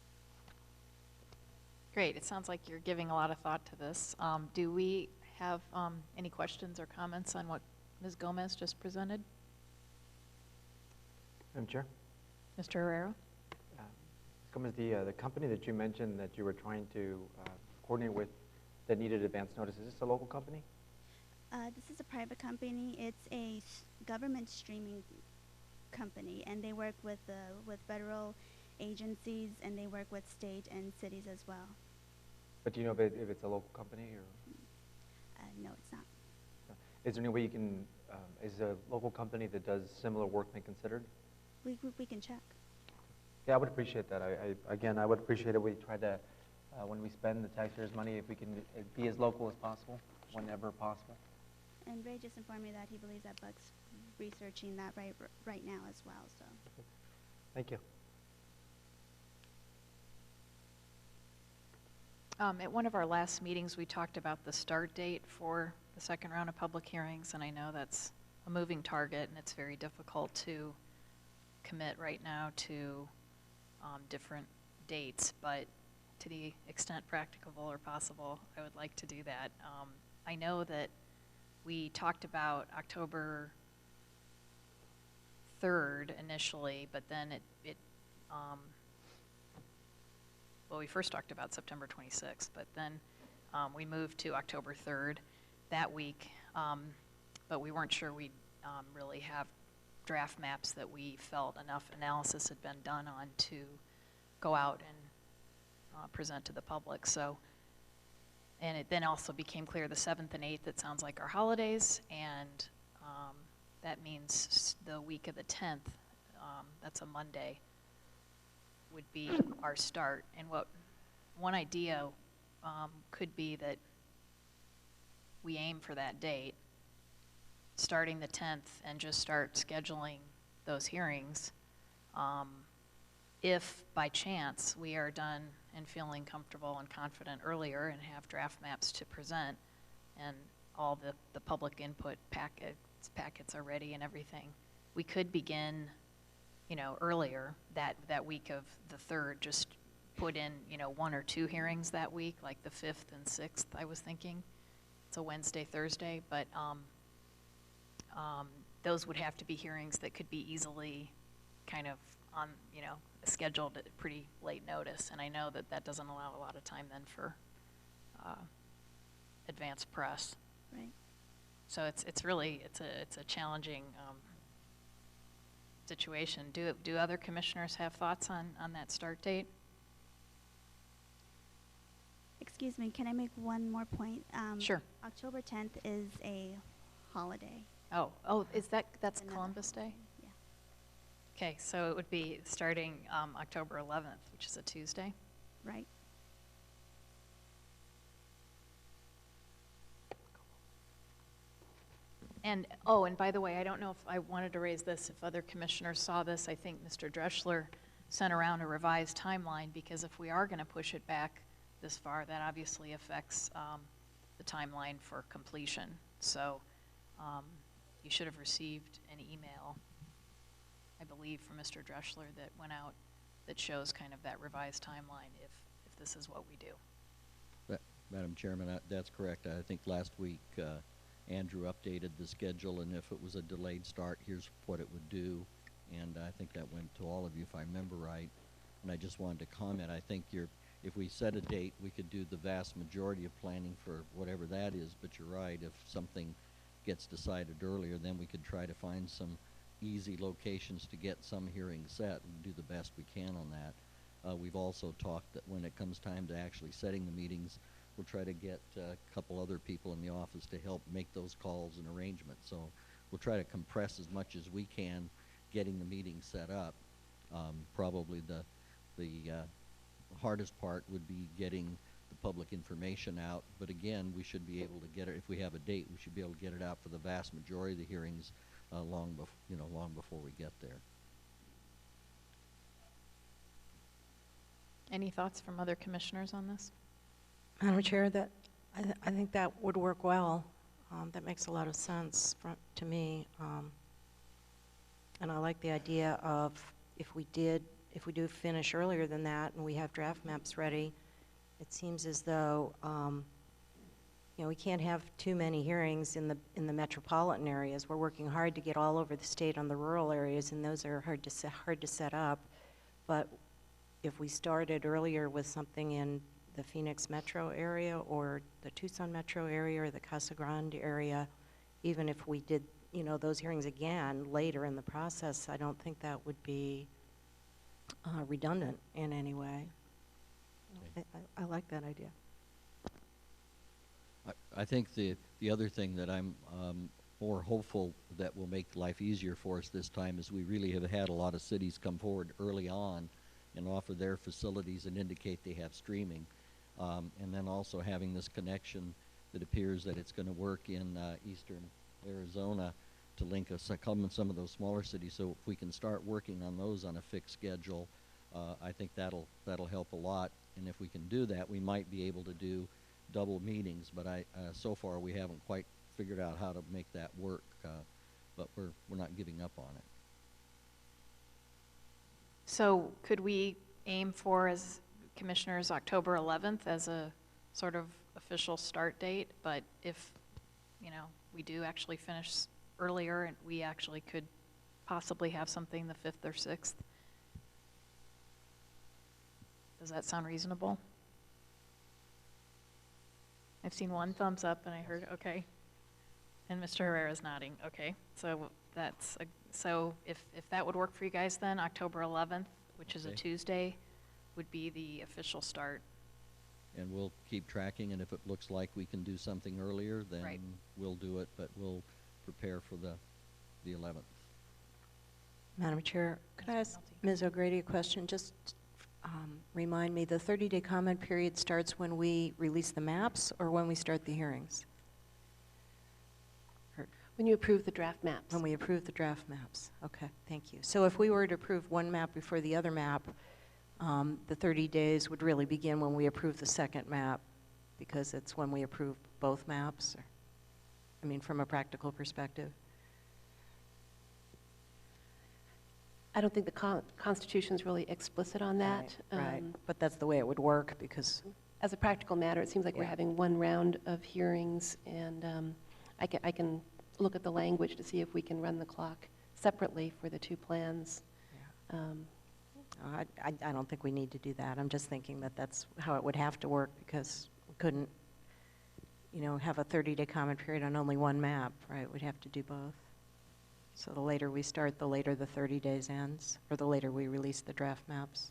Great. It sounds like you're giving a lot of thought to this. Do we have any questions or comments on what Ms. Gomez just presented? Madam Chair? Mr. Herrera? Ms. Gomez, the company that you mentioned that you were trying to coordinate with that needed advance notice, is this a local company? This is a private company. It's a government streaming company, and they work with federal agencies, and they work with state and cities as well. But do you know if it's a local company, or? No, it's not. Is there any way you can, is a local company that does similar work been considered? We can check. Yeah, I would appreciate that. Again, I would appreciate it if we tried to when we spend the taxpayers' money, if we can be as local as possible, whenever possible. And Ray just informed me that he believes that Buck's researching that right now as well, so. Thank you. At one of our last meetings, we talked about the start date for the second round of public hearings, and I know that's a moving target, and it's very difficult to commit right now to different dates, but to the extent practicable or possible, I would like to do that. I know that we talked about October 3rd initially, but then well, we first talked about September 26th, but then we moved to October 3rd that week, but we weren't sure we'd really have draft maps that we felt enough analysis had been done on to go out and present to the public. So, and it then also became clear the 7th and 8th, it sounds like, are holidays, and that means the week of the 10th, that's a Monday, would be our start. And one idea could be that we aim for that date, starting the 10th, and just start scheduling those hearings. If by chance we are done and feeling comfortable and confident earlier and have draft maps to present, and all the public input packets are ready and everything, we could begin earlier that week of the 3rd, just put in 1 or 2 hearings that week, like the 5th and 6th, I was thinking. It's a Wednesday, Thursday, but those would have to be hearings that could be easily kind of on, scheduled at pretty late notice, and I know that doesn't allow a lot of time then for advanced press. Right. So it's really a challenging situation. Do other commissioners have thoughts on that start date? Excuse me, can I make one more point? Sure. October 10th is a holiday. Oh, that's Another Columbus Day? holiday, yeah. Okay, so it would be starting October 11th, which is a Tuesday. Right. And by the way, I don't know if I wanted to raise this, if other commissioners saw this. I think Mr. Dreschler sent around a revised timeline, because if we are going to push it back this far, that obviously affects the timeline for completion. So you should have received an email, I believe, from Mr. Dreschler that went out that shows kind of that revised timeline if this is what we do. Madam Chairman, that's correct. I think last week Andrew updated the schedule, and if it was a delayed start, here's what it would do. And I think that went to all of you, if I remember right. And I just wanted to comment, I think if we set a date, we could do the vast majority of planning for whatever that is, but you're right, if something gets decided earlier, then we could try to find some easy locations to get some hearings set and do the best we can on that. We've also talked that when it comes time to actually setting the meetings, we'll try to get a couple other people in the office to help make those calls and arrangements. So we'll try to compress as much as we can getting the meeting set up. Probably the hardest part would be getting the public information out, but again, we should be able to get it, if we have a date, we should be able to get it out for the vast majority of the hearings long before we get there. Any thoughts from other commissioners on this? Madam Chair, I think that would work well. That makes a lot of sense to me. And I like the idea of if we do finish earlier than that and we have draft maps ready, it seems as though we can't have too many hearings in the metropolitan areas. We're working hard to get all over the state on the rural areas, and those are hard to set up. But if we started earlier with something in the Phoenix metro area or the Tucson metro area or the Casa Grande area, even if we did those hearings again later in the process, I don't think that would be redundant in any way. Okay. I like that idea. I think the other thing that I'm more hopeful that will make life easier for us this time is we really have had a lot of cities come forward early on and offer their facilities and indicate they have streaming. And then also having this connection that appears that it's going to work in eastern Arizona to link us some of those smaller cities. So if we can start working on those on a fixed schedule, I think that'll help a lot. And if we can do that, we might be able to do double meetings. But so far we haven't quite figured out how to make that work. But we're not giving up on it. So could we aim for, as commissioners, October 11th as a sort of official start date? But if, we do actually finish earlier, and we actually could possibly have something the 5th or 6th. Does that sound reasonable? I've seen one thumbs up, and I heard, okay. And Mr. Herrera's nodding, okay. So so if that would work for you guys, then October 11th, which is a Tuesday, would be the official start. And we'll keep tracking, and if it looks like we can do something earlier, then we'll do it, but we'll prepare for the 11th. Madam Chair, could I ask Ms. O'Grady a question? Just remind me, the 30-day comment period starts when we release the maps or when we start the hearings? When you approve the draft maps. When we approve the draft maps. Okay, thank you. So if we were to approve one map before the other map, the 30 days would really begin when we approve the second map, because it's when we approve both maps? Or, I mean, from a practical perspective? I don't think the Constitution's really explicit on that. Right. But that's the way it would work, because as a practical matter, it seems like we're having one round of hearings, and I can look at the language to see if we can run the clock separately for the two plans. I don't think we need to do that. I'm just thinking that that's how it would have to work, because we couldn't, have a 30-day comment period on only one map, right? We'd have to do both. So the later we start, the later the 30 days ends, or the later we release the draft maps,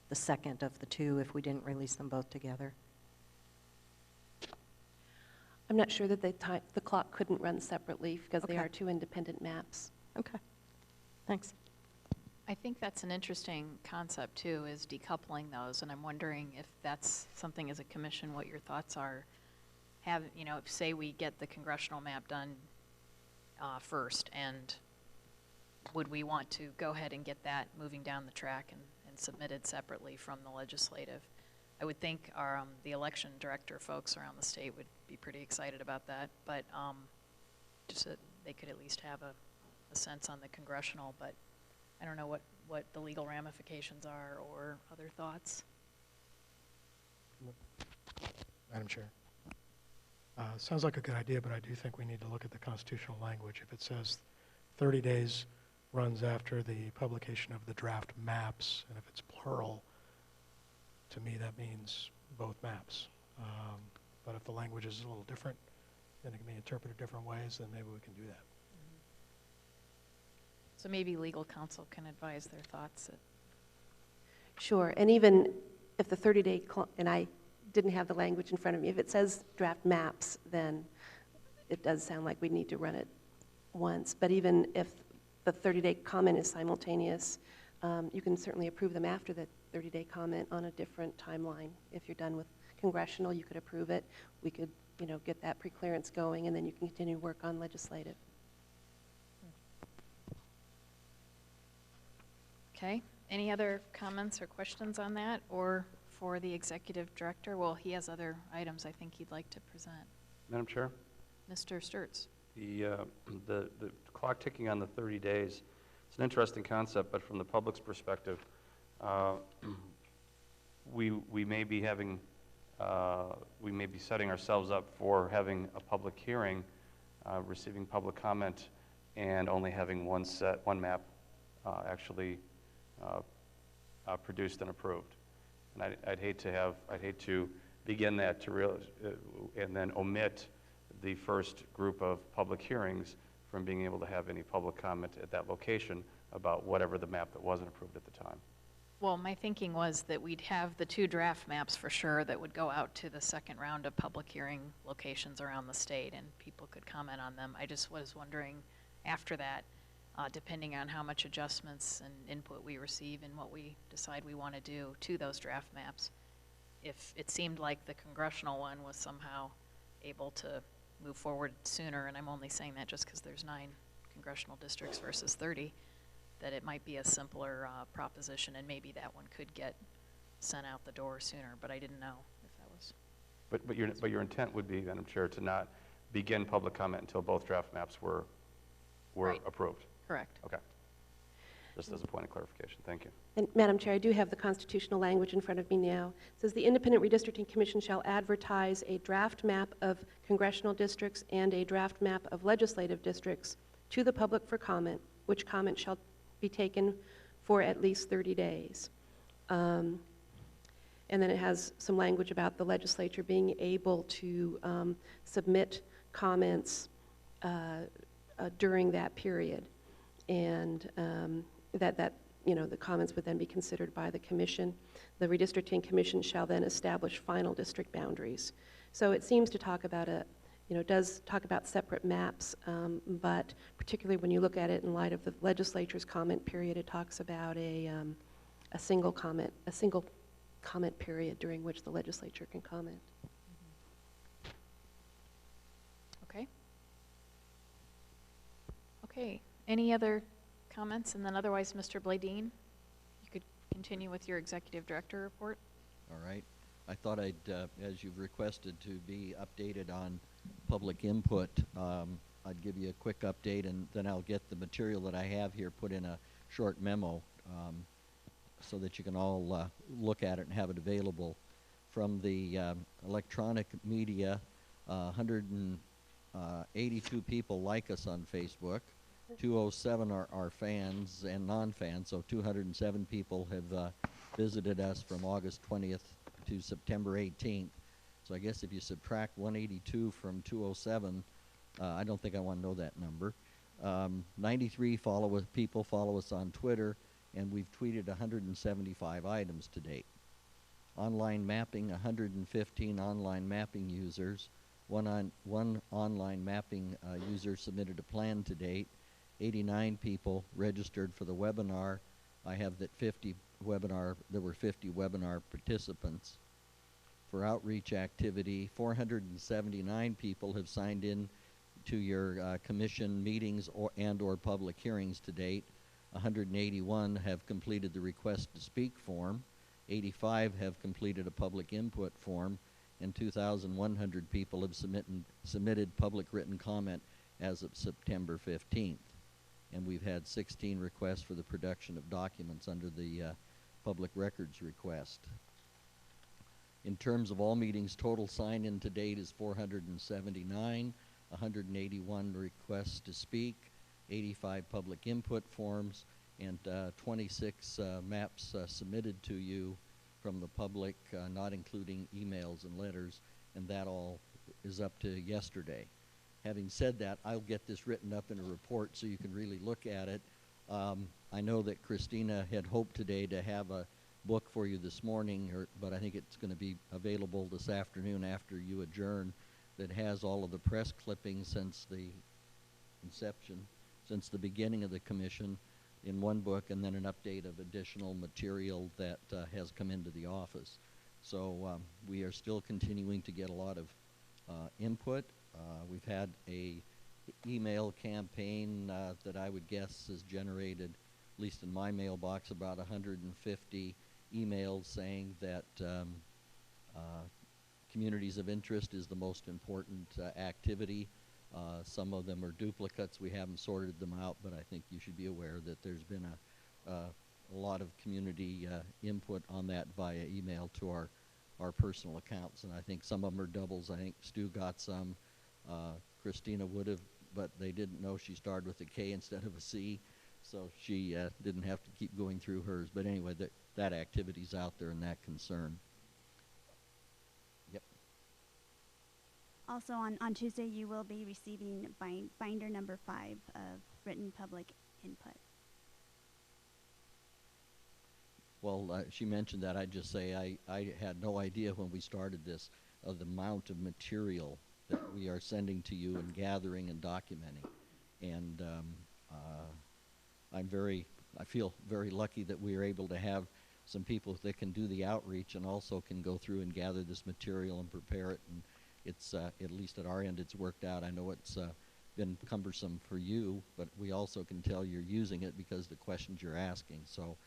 the second of the two if we didn't release them both together. I'm not sure that the clock couldn't run separately, because they are two independent maps. Okay, thanks. I think that's an interesting concept too, is decoupling those, and I'm wondering if that's something as a commission, what your thoughts are. Say we get the congressional map done first, and would we want to go ahead and get that moving down the track and submitted separately from the legislative? I would think the election director folks around the state would be pretty excited about that, but just that they could at least have a sense on the congressional, but I don't know what the legal ramifications are or other thoughts. Madam Chair. Sounds like a good idea, but I do think we need to look at the constitutional language. If it says 30 days runs after the publication of the draft maps, and if it's plural, to me that means both maps. But if the language is a little different, and it can be interpreted different ways, then maybe we can do that. So maybe legal counsel can advise their thoughts. Sure, and even if the 30-day, and I didn't have the language in front of me, if it says draft maps, then it does sound like we need to run it once. But even if the 30-day comment is simultaneous, you can certainly approve them after the 30-day comment on a different timeline. If you're done with congressional, you could approve it. We could, get that pre-clearance going, and then you can continue to work on legislative. Okay, any other comments or questions on that, or for the executive director? Well, he has other items I think he'd like to present. Madam Chair? Mr. Sturts. The clock ticking on the 30 days, it's an interesting concept, but from the public's perspective, we may be having, we may be setting ourselves up for having a public hearing, receiving public comment, and only having one map actually produced and approved. And I'd hate to begin that and then omit the first group of public hearings from being able to have any public comment at that location about whatever the map that wasn't approved at the time. Well, my thinking was that we'd have the two draft maps for sure that would go out to the second round of public hearing locations around the state, and people could comment on them. I just was wondering after that, depending on how much adjustments and input we receive and what we decide we want to do to those draft maps, if it seemed like the congressional one was somehow able to move forward sooner, and I'm only saying that just because there's 9 congressional districts versus 30, that it might be a simpler proposition, and maybe that one could get sent out the door sooner, but I didn't know if that was. But your intent would be, Madam Chair, to not begin public comment until both draft maps were Right. approved? Correct. Okay. Just as a point of clarification, thank you. And Madam Chair, I do have the constitutional language in front of me now. It says the Independent Redistricting Commission shall advertise a draft map of congressional districts and a draft map of legislative districts to the public for comment, which comment shall be taken for at least 30 days. And then it has some language about the legislature being able to submit comments during that period, and that the comments would then be considered by the commission. The Redistricting Commission shall then establish final district boundaries. So it seems to talk about does talk about separate maps, but particularly when you look at it in light of the legislature's comment period, it talks about a single comment period during which the legislature can comment. Okay. Okay. Any other comments? And then otherwise, Mr. Bladeen, you could continue with your executive director report. All right. I thought I'd, as you've requested to be updated on public input, I'd give you a quick update, and then I'll get the material that I have here put in a short memo so that you can all look at it and have it available. From the electronic media, 182 people like us on Facebook. 207 are fans and non-fans, so 207 people have visited us from August 20th to September 18th. So I guess if you subtract 182 from 207, I don't think I want to know that number. 93 people follow us on Twitter, and we've tweeted 175 items to date. Online mapping, 115 online mapping users. One online mapping user submitted a plan to date. 89 people registered for the webinar. I have that there were 50 webinar participants. For outreach activity, 479 people have signed in to your commission meetings or public hearings to date. 181 have completed the request to speak form. 85 have completed a public input form, and 2,100 people have submitted public written comment as of September 15th. And we've had 16 requests for the production of documents under the public records request. In terms of all meetings, total sign-in to date is 479, 181 requests to speak, 85 public input forms, and 26 maps submitted to you from the public, not including emails and letters, and that all is up to yesterday. Having said that, I'll get this written up in a report so you can really look at it. I know that Christina had hoped today to have a book for you this morning, but I think it's going to be available this afternoon after you adjourn, that has all of the press clippings since the inception, since the beginning of the commission in one book, and then an update of additional material that has come into the office. So we are still continuing to get a lot of input. We've had a email campaign that I would guess has generated, at least in my mailbox, about 150 emails saying that communities of interest is the most important activity. Some of them are duplicates. We haven't sorted them out, but I think you should be aware that there's been a lot of community input on that via email to our personal accounts, and I think some of them are doubles. I think Stu got some. Christina would have, but they didn't know she started with a K instead of a C, so she didn't have to keep going through hers. But anyway, that activity's out there and that concern. Yep. Also on Tuesday, you will be receiving binder number 5 of written public input. Well, she mentioned that. I'd just say I had no idea when we started this of the amount of material that we are sending to you and gathering and documenting. And I feel very lucky that we are able to have some people that can do the outreach and also can go through and gather this material and prepare it. And it's, at least at our end, it's worked out. I know it's been cumbersome for you, but we also can tell you're using it because of the questions you're asking. So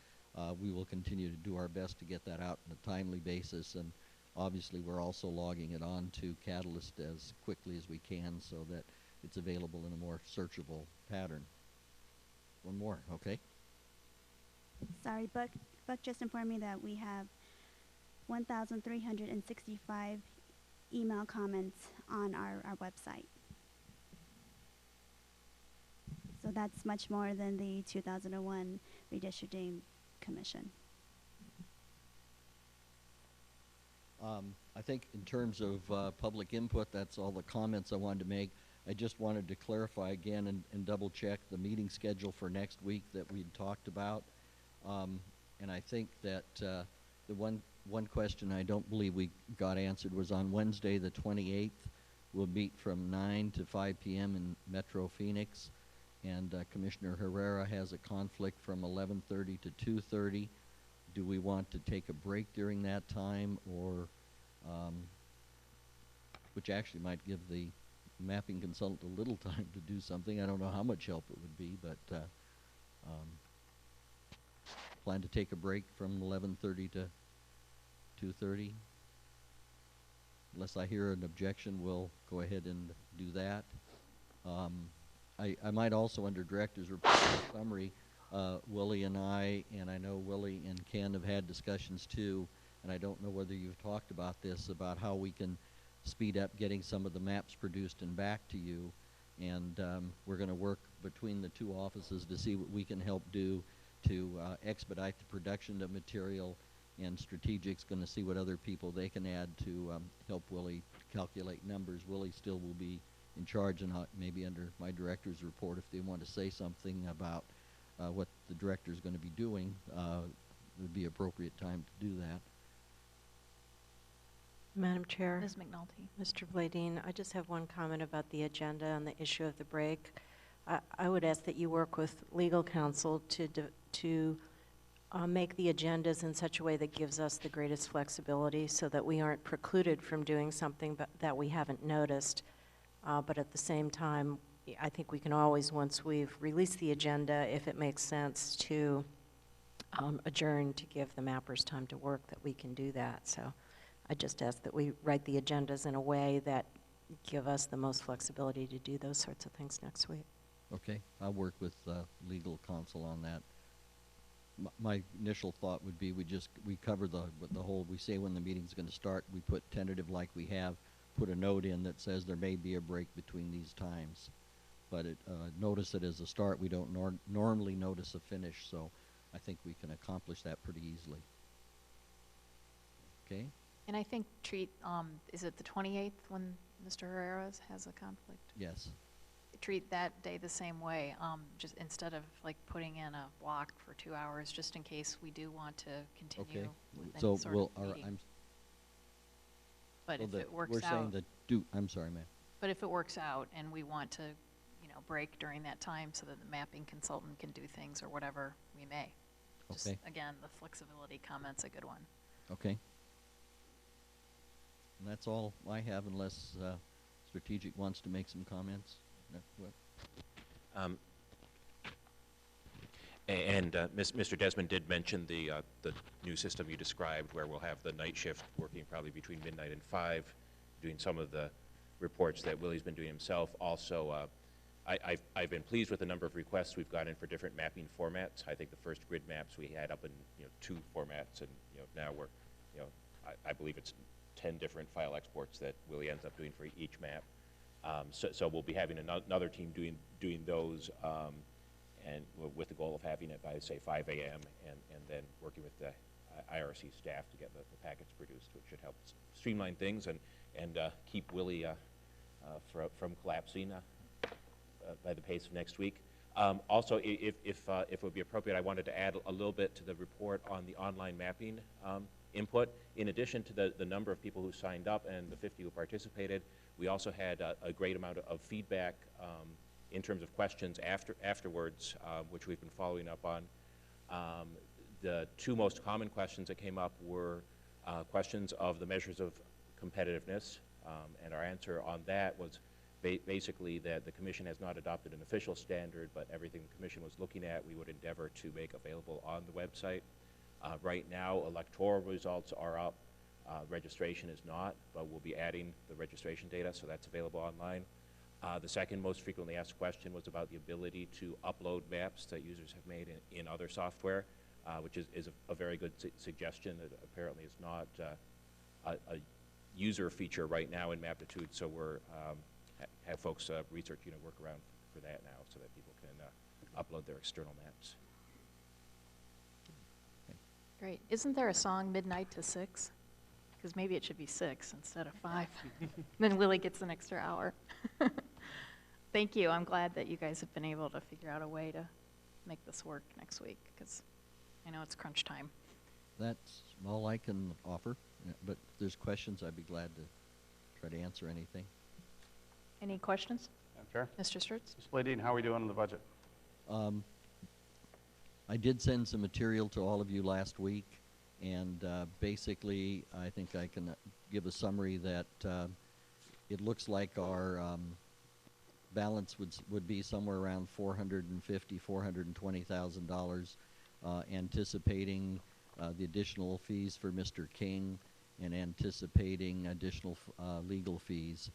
we will continue to do our best to get that out on a timely basis. And obviously, we're also logging it on to Catalyst as quickly as we can so that it's available in a more searchable pattern. One more, okay? Sorry, Buck just informed me that we have 1,365 email comments on our website. So that's much more than the 2001 Redistricting Commission. I think in terms of public input, that's all the comments I wanted to make. I just wanted to clarify again and double check the meeting schedule for next week that we'd talked about. And I think that the one question I don't believe we got answered was on Wednesday the 28th. We'll meet from 9 to 5 p.m. in Metro Phoenix. And Commissioner Herrera has a conflict from 11:30 to 2:30. Do we want to take a break during that time, or which actually might give the mapping consultant a little time to do something? I don't know how much help it would be, but plan to take a break from 11:30 to 2:30. Unless I hear an objection, we'll go ahead and do that. I might also, under Director's Report Summary, Willie and I know Willie and Ken have had discussions too, and I don't know whether you've talked about this, about how we can speed up getting some of the maps produced and back to you. And we're going to work between the two offices to see what we can help do to expedite the production of material, and Strategic's going to see what other people they can add to help Willie calculate numbers. Willie still will be in charge, and maybe under my director's report, if they want to say something about what the director's going to be doing, it would be appropriate time to do that. Madam Chair. Ms. McNulty. Mr. Bladine, I just have one comment about the agenda and the issue of the break. I would ask that you work with legal counsel to make the agendas in such a way that gives us the greatest flexibility so that we aren't precluded from doing something that we haven't noticed. But at the same time, I think we can always, once we've released the agenda, if it makes sense to adjourn to give the mappers time to work, that we can do that. So I just ask that we write the agendas in a way that give us the most flexibility to do those sorts of things next week. Okay, I'll work with legal counsel on that. My initial thought would be we cover the whole, we say when the meeting's going to start, we put tentative like we have, put a note in that says there may be a break between these times. But notice it as a start. We don't normally notice a finish, so I think we can accomplish that pretty easily. Okay? And I think is it the 28th when Mr. Herrera has a conflict? Yes. Treat that day the same way, just instead of like putting in a block for 2 hours, just in case we do want to continue with any So sort of meeting. But if it works out, we're saying that I'm sorry, ma'am. but if it works out and we want to, break during that time so that the mapping consultant can do things or whatever, we may. Just, Okay. again, the flexibility comment's a good one. Okay. And that's all I have, unless Strategic wants to make some comments. No, what? Mr. Desmond did mention the new system you described, where we'll have the night shift working probably between midnight and 5, doing some of the reports that Willie's been doing himself. Also, I've been pleased with the number of requests we've gotten for different mapping formats. I think the first grid maps we had up in 2 formats, and now we're I believe it's 10 different file exports that Willie ends up doing for each map. So we'll be having another team doing those, and with the goal of having it by, say, 5 a.m. and then working with the IRC staff to get the packets produced, which should help streamline things and keep Willie from collapsing by the pace of next week. Also, if it would be appropriate, I wanted to add a little bit to the report on the online mapping input. In addition to the number of people who signed up and the 50 who participated, we also had a great amount of feedback in terms of questions afterwards, which we've been following up on. The two most common questions that came up were questions of the measures of competitiveness, and our answer on that was basically that the commission has not adopted an official standard, but everything the commission was looking at, we would endeavor to make available on the website. Right now, electoral results are up. Registration is not, but we'll be adding the registration data, so that's available online. The second most frequently asked question was about the ability to upload maps that users have made in other software, which is a very good suggestion. That apparently is not a user feature right now in Maptitude, so we're have folks researching a workaround for that now so that people can upload their external maps. Great. Isn't there a song, Midnight to 6? Because maybe it should be 6 instead of 5. Then Willie gets an extra hour. Thank you. I'm glad that you guys have been able to figure out a way to make this work next week, because I know it's crunch time. That's all I can offer, but if there's questions, I'd be glad to try to answer anything. Any questions? Madam Chair? Mr. Sturts? Ms. Bladine, how are we doing on the budget? I did send some material to all of you last week, and basically I think I can give a summary that it looks like our balance would be somewhere around $420,000, anticipating the additional fees for Mr. King and anticipating additional legal fees.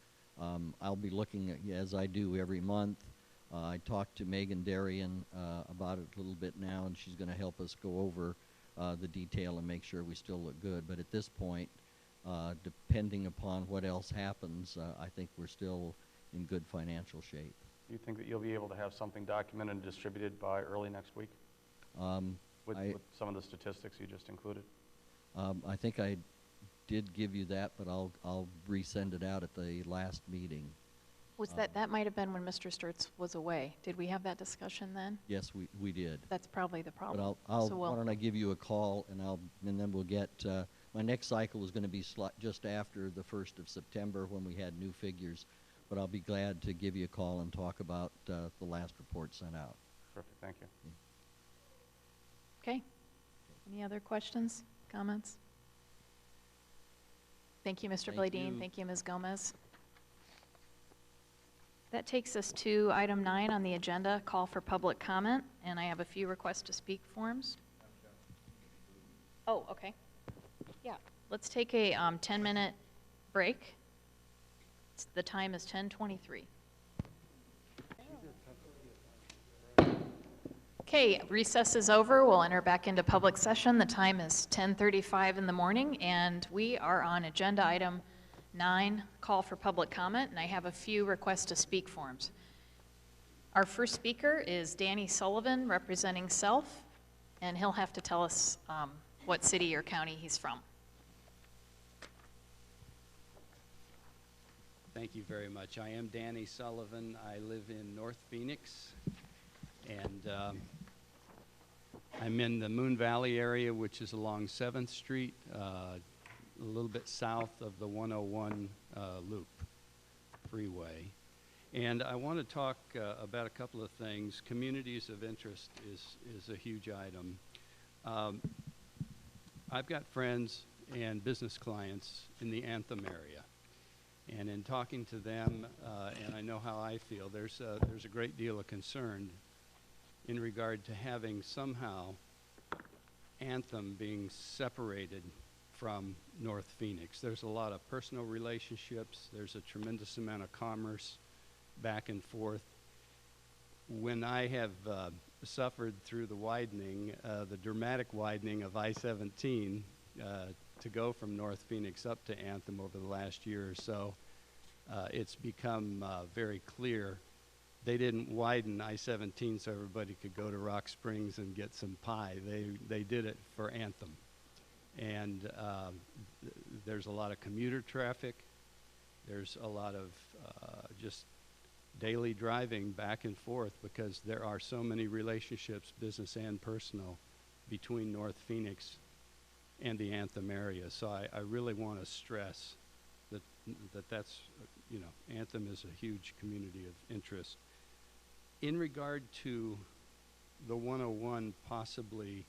I'll be looking at, as I do every month. I talked to Megan Darien about it a little bit now, and she's going to help us go over the detail and make sure we still look good. But at this point, depending upon what else happens, I think we're still in good financial shape. Do you think that you'll be able to have something documented and distributed by early next week with some of the statistics you just included? I think I did give you that, but I'll resend it out at the last meeting. Was that might have been when Mr. Sturts was away. Did we have that discussion then? Yes, we did. That's probably the problem. But why don't I give you a call, and then we'll get, my next cycle is going to be just after the 1st of September when we had new figures, but I'll be glad to give you a call and talk about the last report sent out. Perfect, thank you. Okay. Any other questions, comments? Thank you, Mr. Bladine. Thank you, Ms. Gomez. That takes us to item 9 on the agenda, call for public comment, and I have a few requests to speak forms. Oh, okay. Yeah, let's take a 10-minute break. The time is 10:23. Okay, recess is over. We'll enter back into public session. The time is 10:35 in the morning, and we are on agenda item 9, call for public comment, and I have a few requests to speak forms. Our first speaker is Danny Sullivan, representing Self, and he'll have to tell us what city or county he's from. Thank you very much. I am Danny Sullivan. I live in North Phoenix, and I'm in the Moon Valley area, which is along 7th Street, a little bit south of the 101 loop freeway. And I want to talk about a couple of things. Communities of interest is a huge item. I've got friends and business clients in the Anthem area. And in talking to them, and I know how I feel, there's a great deal of concern in regard to having somehow Anthem being separated from North Phoenix. There's a lot of personal relationships. There's a tremendous amount of commerce back and forth. When I have suffered through the widening, the dramatic widening of I-17 to go from North Phoenix up to Anthem over the last year or so, it's become very clear they didn't widen I-17 so everybody could go to Rock Springs and get some pie. They did it for Anthem. And there's a lot of commuter traffic. There's a lot of just daily driving back and forth because there are so many relationships, business and personal, between North Phoenix and the Anthem area. So I really want to stress that's, you know, Anthem is a huge community of interest. In regard to the 101 possibly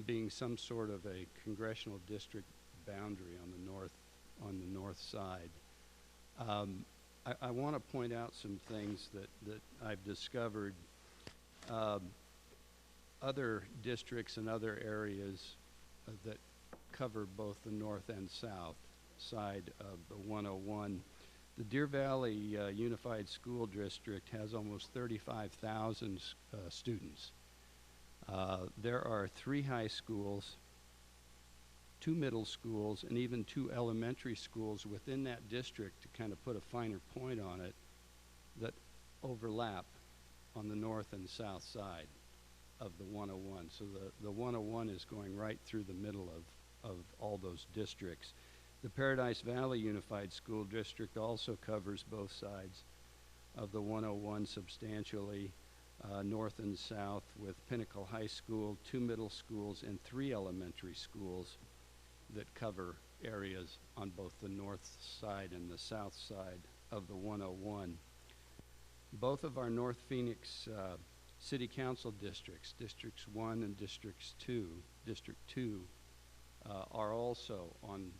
being some sort of a congressional district boundary on the north side. I want to point out some things that I've discovered. Other districts and other areas that cover both the north and south side of the 101. The Deer Valley Unified School District has almost 35,000 students. There are 3 high schools, 2 middle schools, and even 2 elementary schools within that district, to kind of put a finer point on it, that overlap on the north and south side of the 101. So the 101 is going right through the middle of all those districts. The Paradise Valley Unified School District also covers both sides of the 101 substantially, north and south, with Pinnacle High School, 2 middle schools, and 3 elementary schools that cover areas on both the north side and the south side of the 101. Both of our North Phoenix City Council districts, Districts 1 and District 2, are also on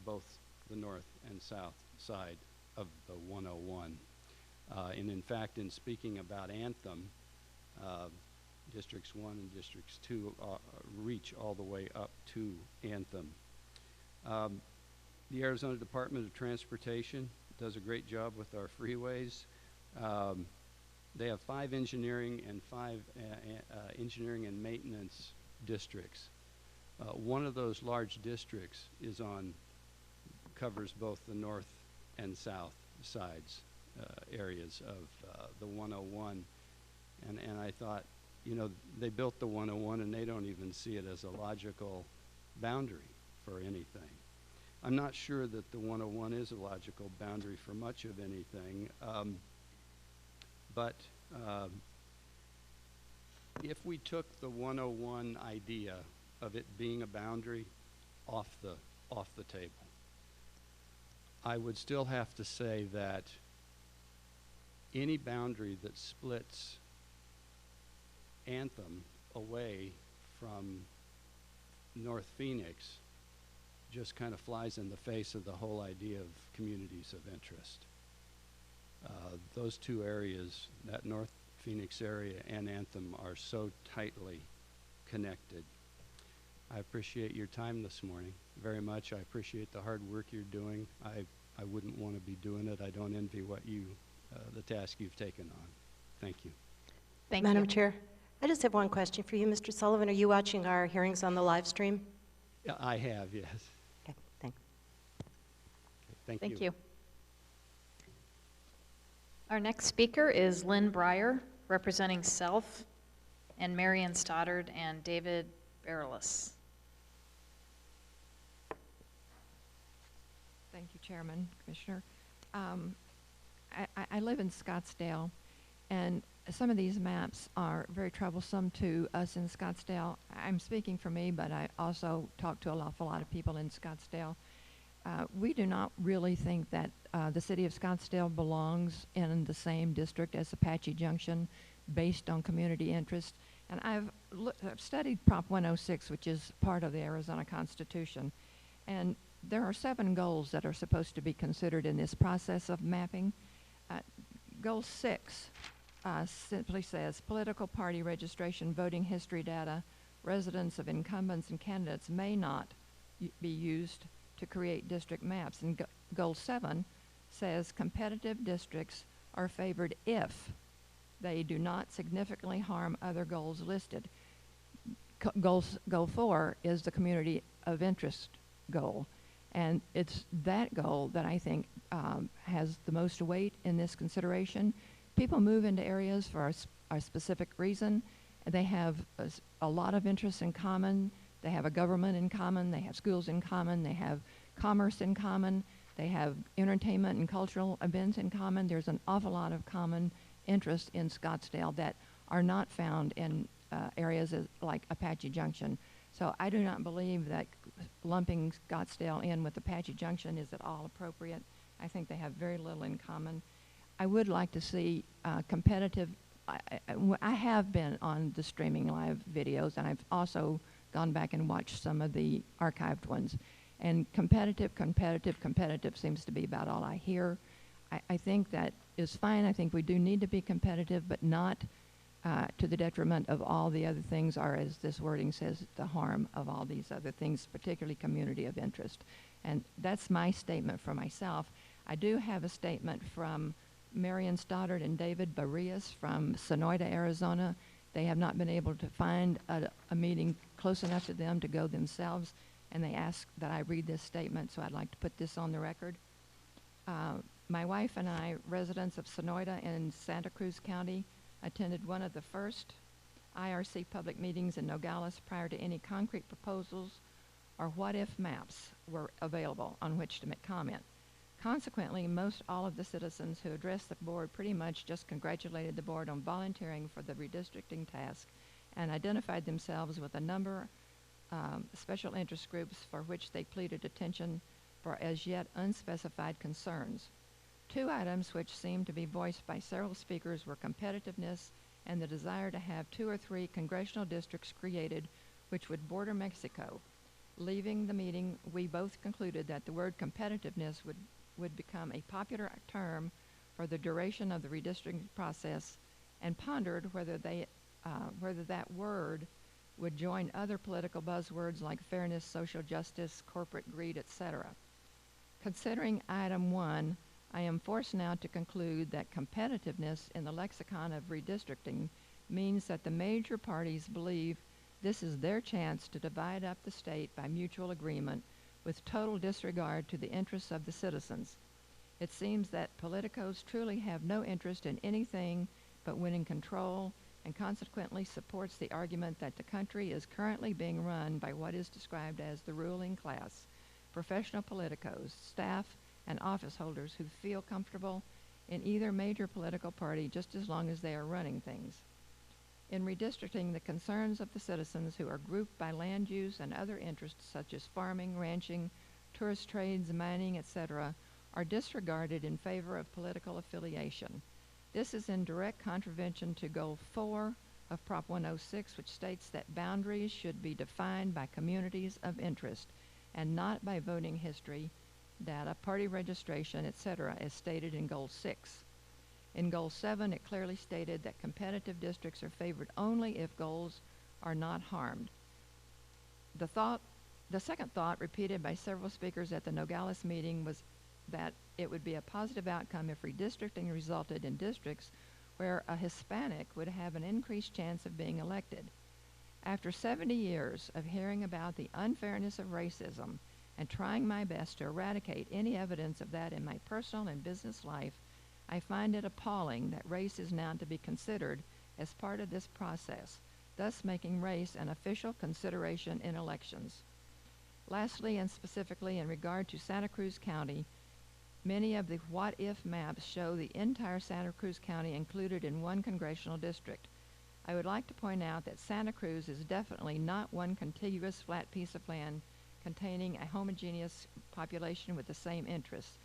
both the north and south side of the 101. And in fact, in speaking about Anthem, Districts 1 and Districts 2 reach all the way up to Anthem. The Arizona Department of Transportation does a great job with our freeways. They have 5 engineering and 5 engineering and maintenance districts. One of those large districts covers both the north and south sides areas of the 101. And I thought, you know, they built the 101 and they don't even see it as a logical boundary for anything. I'm not sure that the 101 is a logical boundary for much of anything. But if we took the 101 idea of it being a boundary off the table, I would still have to say that any boundary that splits Anthem away from North Phoenix just kind of flies in the face of the whole idea of communities of interest. Those 2 areas, that North Phoenix area and Anthem, are so tightly connected. I appreciate your time this morning very much. I appreciate the hard work you're doing. I wouldn't want to be doing it. I don't envy the task you've taken on. Thank you. Thank Madam you. Chair, I just have one question for you. Mr. Sullivan, are you watching our hearings on the live stream? Yeah, I have, yes. Okay, thanks. Okay, Thank you. Our next speaker is Lynn Breyer, representing Self, and Marion Stoddard and David Bareilles. Thank you, Chairman, Commissioner. I live in Scottsdale, and some of these maps are very troublesome to us in Scottsdale. I'm speaking for me, but I also talk to an awful lot of people in Scottsdale. We do not really think that the city of Scottsdale belongs in the same district as Apache Junction based on community interest. And I've studied Prop 106, which is part of the Arizona Constitution. And there are 7 goals that are supposed to be considered in this process of mapping. Goal 6 simply says, political party registration, voting history data, residents of incumbents and candidates may not be used to create district maps. And Goal 7 says competitive districts are favored if they do not significantly harm other goals listed. Goal 4 is the community of interest goal. And it's that goal that I think has the most weight in this consideration. People move into areas for a specific reason. They have a lot of interests in common. They have a government in common. They have schools in common. They have commerce in common. They have entertainment and cultural events in common. There's an awful lot of common interests in Scottsdale that are not found in areas like Apache Junction. So I do not believe that lumping Scottsdale in with Apache Junction is at all appropriate. I think they have very little in common. I would like to see competitive I have been on the streaming live videos, and I've also gone back and watched some of the archived ones. And competitive seems to be about all I hear. I think that is fine. I think we do need to be competitive, but not to the detriment of all the other things, or as this wording says, the harm of all these other things, particularly community of interest. And that's my statement for myself. I do have a statement from Marion Stoddard and David Barrias from Sonoyta, Arizona. They have not been able to find a meeting close enough to them to go themselves, and they asked that I read this statement, so I'd like to put this on the record. My wife and I, residents of Sonoyta in Santa Cruz County, attended one of the first IRC public meetings in Nogales prior to any concrete proposals or what-if maps were available on which to make comment. Consequently, most all of the citizens who addressed the board pretty much just congratulated the board on volunteering for the redistricting task and identified themselves with a number of special interest groups for which they pleaded attention for as yet unspecified concerns. Two items which seemed to be voiced by several speakers were competitiveness and the desire to have 2 or 3 congressional districts created which would border Mexico. Leaving the meeting, we both concluded that the word competitiveness would become a popular term for the duration of the redistricting process and pondered whether that word would join other political buzzwords like fairness, social justice, corporate greed, etc. Considering item 1, I am forced now to conclude that competitiveness in the lexicon of redistricting means that the major parties believe this is their chance to divide up the state by mutual agreement with total disregard to the interests of the citizens. It seems that politicos truly have no interest in anything but winning control, and consequently supports the argument that the country is currently being run by what is described as the ruling class, professional politicos, staff, and office holders who feel comfortable in either major political party just as long as they are running things. In redistricting, the concerns of the citizens who are grouped by land use and other interests such as farming, ranching, tourist trades, mining, etc., are disregarded in favor of political affiliation. This is in direct contravention to Goal 4 of Prop 106, which states that boundaries should be defined by communities of interest and not by voting history, data, party registration, etc., as stated in Goal 6. In Goal 7, it clearly stated that competitive districts are favored only if goals are not harmed. The second thought repeated by several speakers at the Nogales meeting was that it would be a positive outcome if redistricting resulted in districts where a Hispanic would have an increased chance of being elected. After 70 years of hearing about the unfairness of racism and trying my best to eradicate any evidence of that in my personal and business life, I find it appalling that race is now to be considered as part of this process, thus making race an official consideration in elections. Lastly, and specifically in regard to Santa Cruz County, many of the what-if maps show the entire Santa Cruz County included in one congressional district. I would like to point out that Santa Cruz is definitely not one contiguous flat piece of land containing a homogeneous population with the same interests.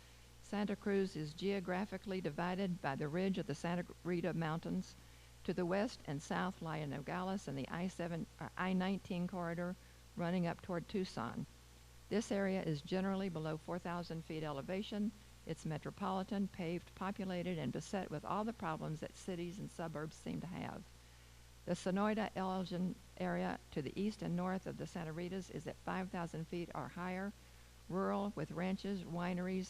Santa Cruz is geographically divided by the ridge of the Santa Rita Mountains. To the west and south lie Nogales and the I-19 corridor running up toward Tucson. This area is generally below 4,000 feet elevation. It's metropolitan, paved, populated, and beset with all the problems that cities and suburbs seem to have. The Sonoyta-Elgin area to the east and north of the Santa Ritas is at 5,000 feet or higher, rural with ranches, wineries,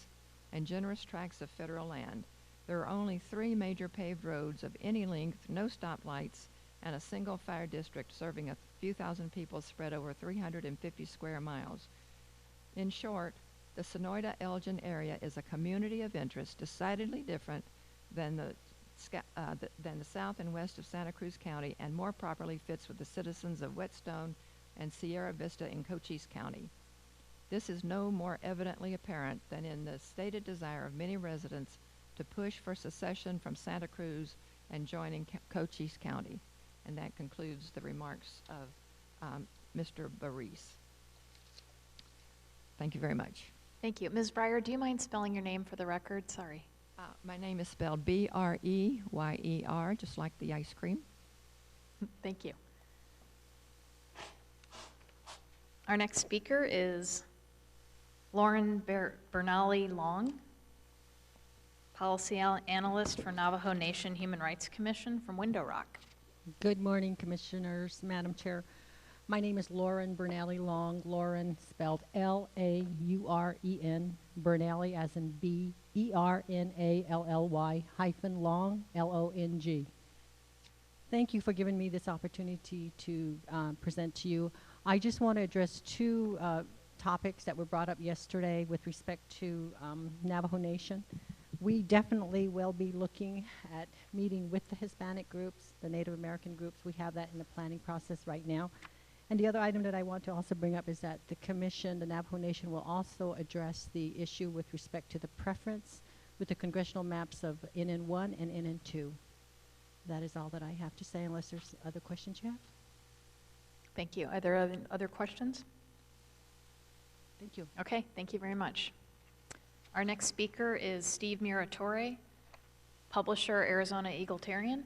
and generous tracts of federal land. There are only 3 major paved roads of any length, no stoplights, and a single fire district serving a few thousand people spread over 350 square miles. In short, the Sonoyta-Elgin area is a community of interest decidedly different than the south and west of Santa Cruz County, and more properly fits with the citizens of Whetstone and Sierra Vista in Cochise County. This is no more evidently apparent than in the stated desire of many residents to push for secession from Santa Cruz and joining Cochise County. And that concludes the remarks of Mr. Barrias. Thank you very much. Thank you. Ms. Breyer, do you mind spelling your name for the record? Sorry. My name is spelled B-R-E-Y-E-R, just like the ice cream. Thank you. Our next speaker is Lauren Bernali Long, Policy Analyst for Navajo Nation Human Rights Commission from Window Rock. Good morning, Commissioners, Madam Chair. My name is Lauren Bernali Long. Lauren spelled L-A-U-R-E-N, Bernali as in B-E-R-N-A-L-L-Y hyphen Long, L-O-N-G. Thank you for giving me this opportunity to present to you. I just want to address two topics that were brought up yesterday with respect to Navajo Nation. We definitely will be looking at meeting with the Hispanic groups, the Native American groups. We have that in the planning process right now. And the other item that I want to also bring up is that the Commission, the Navajo Nation, will also address the issue with respect to the preference with the congressional maps of NN1 and NN2. That is all that I have to say, unless there's other questions you have. Thank you. Are there other questions? Thank you. Okay, thank you very much. Our next speaker is Steve Muratore, publisher, Arizona Egalitarian.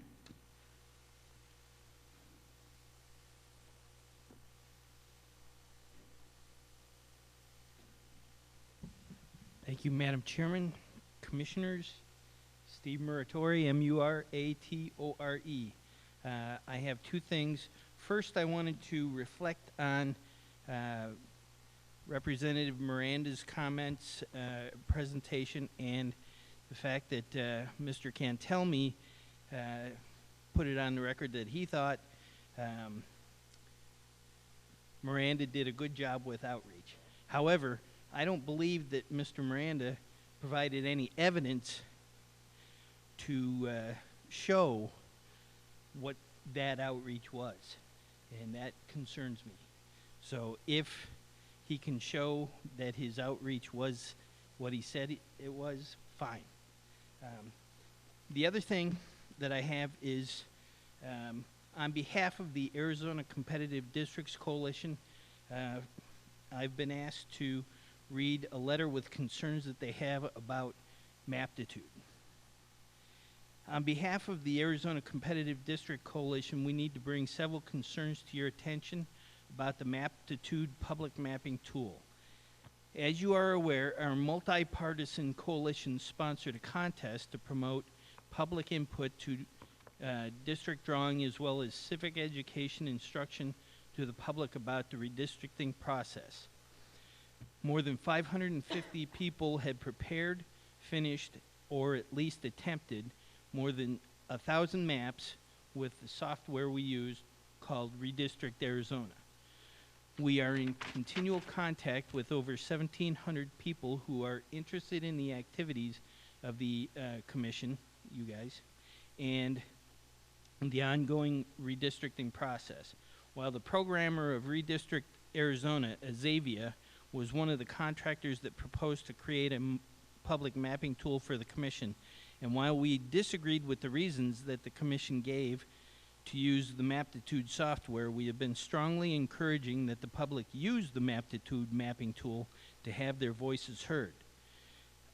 Thank you, Madam Chairman, Commissioners. Steve Muratore, M-U-R-A-T-O-R-E. I have two things. First, I wanted to reflect on Representative Miranda's comments, presentation, and the fact that Mr. Cantelmi put it on the record that he thought Miranda did a good job with outreach. However, I don't believe that Mr. Miranda provided any evidence to show what that outreach was, and that concerns me. So if he can show that his outreach was what he said it was, fine. The other thing that I have is on behalf of the Arizona Competitive Districts Coalition, I've been asked to read a letter with concerns that they have about maptitude. On behalf of the Arizona Competitive District Coalition, we need to bring several concerns to your attention about the maptitude public mapping tool. As you are aware, our multi-partisan coalition sponsored a contest to promote public input to district drawing as well as civic education instruction to the public about the redistricting process. More than 550 people had prepared, finished, or at least attempted more than 1,000 maps with the software we use called Redistrict Arizona. We are in continual contact with over 1,700 people who are interested in the activities of the commission, you guys, and the ongoing redistricting process. While the programmer of Redistrict Arizona, Azavia, was one of the contractors that proposed to create a public mapping tool for the commission, and while we disagreed with the reasons that the commission gave to use the Maptitude software, we have been strongly encouraging that the public use the Maptitude mapping tool to have their voices heard.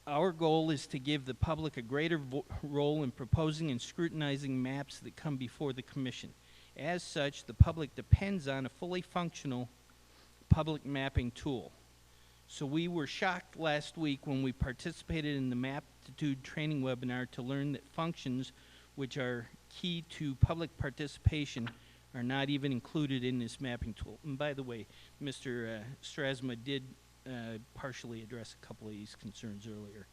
Our goal is to give the public a greater role in proposing and scrutinizing maps that come before the commission. As such, the public depends on a fully functional public mapping tool. So we were shocked last week when we participated in the Maptitude training webinar to learn that functions which are key to public participation are not even included in this mapping tool. And by the way, Mr. Strasma did partially address a couple of these concerns earlier,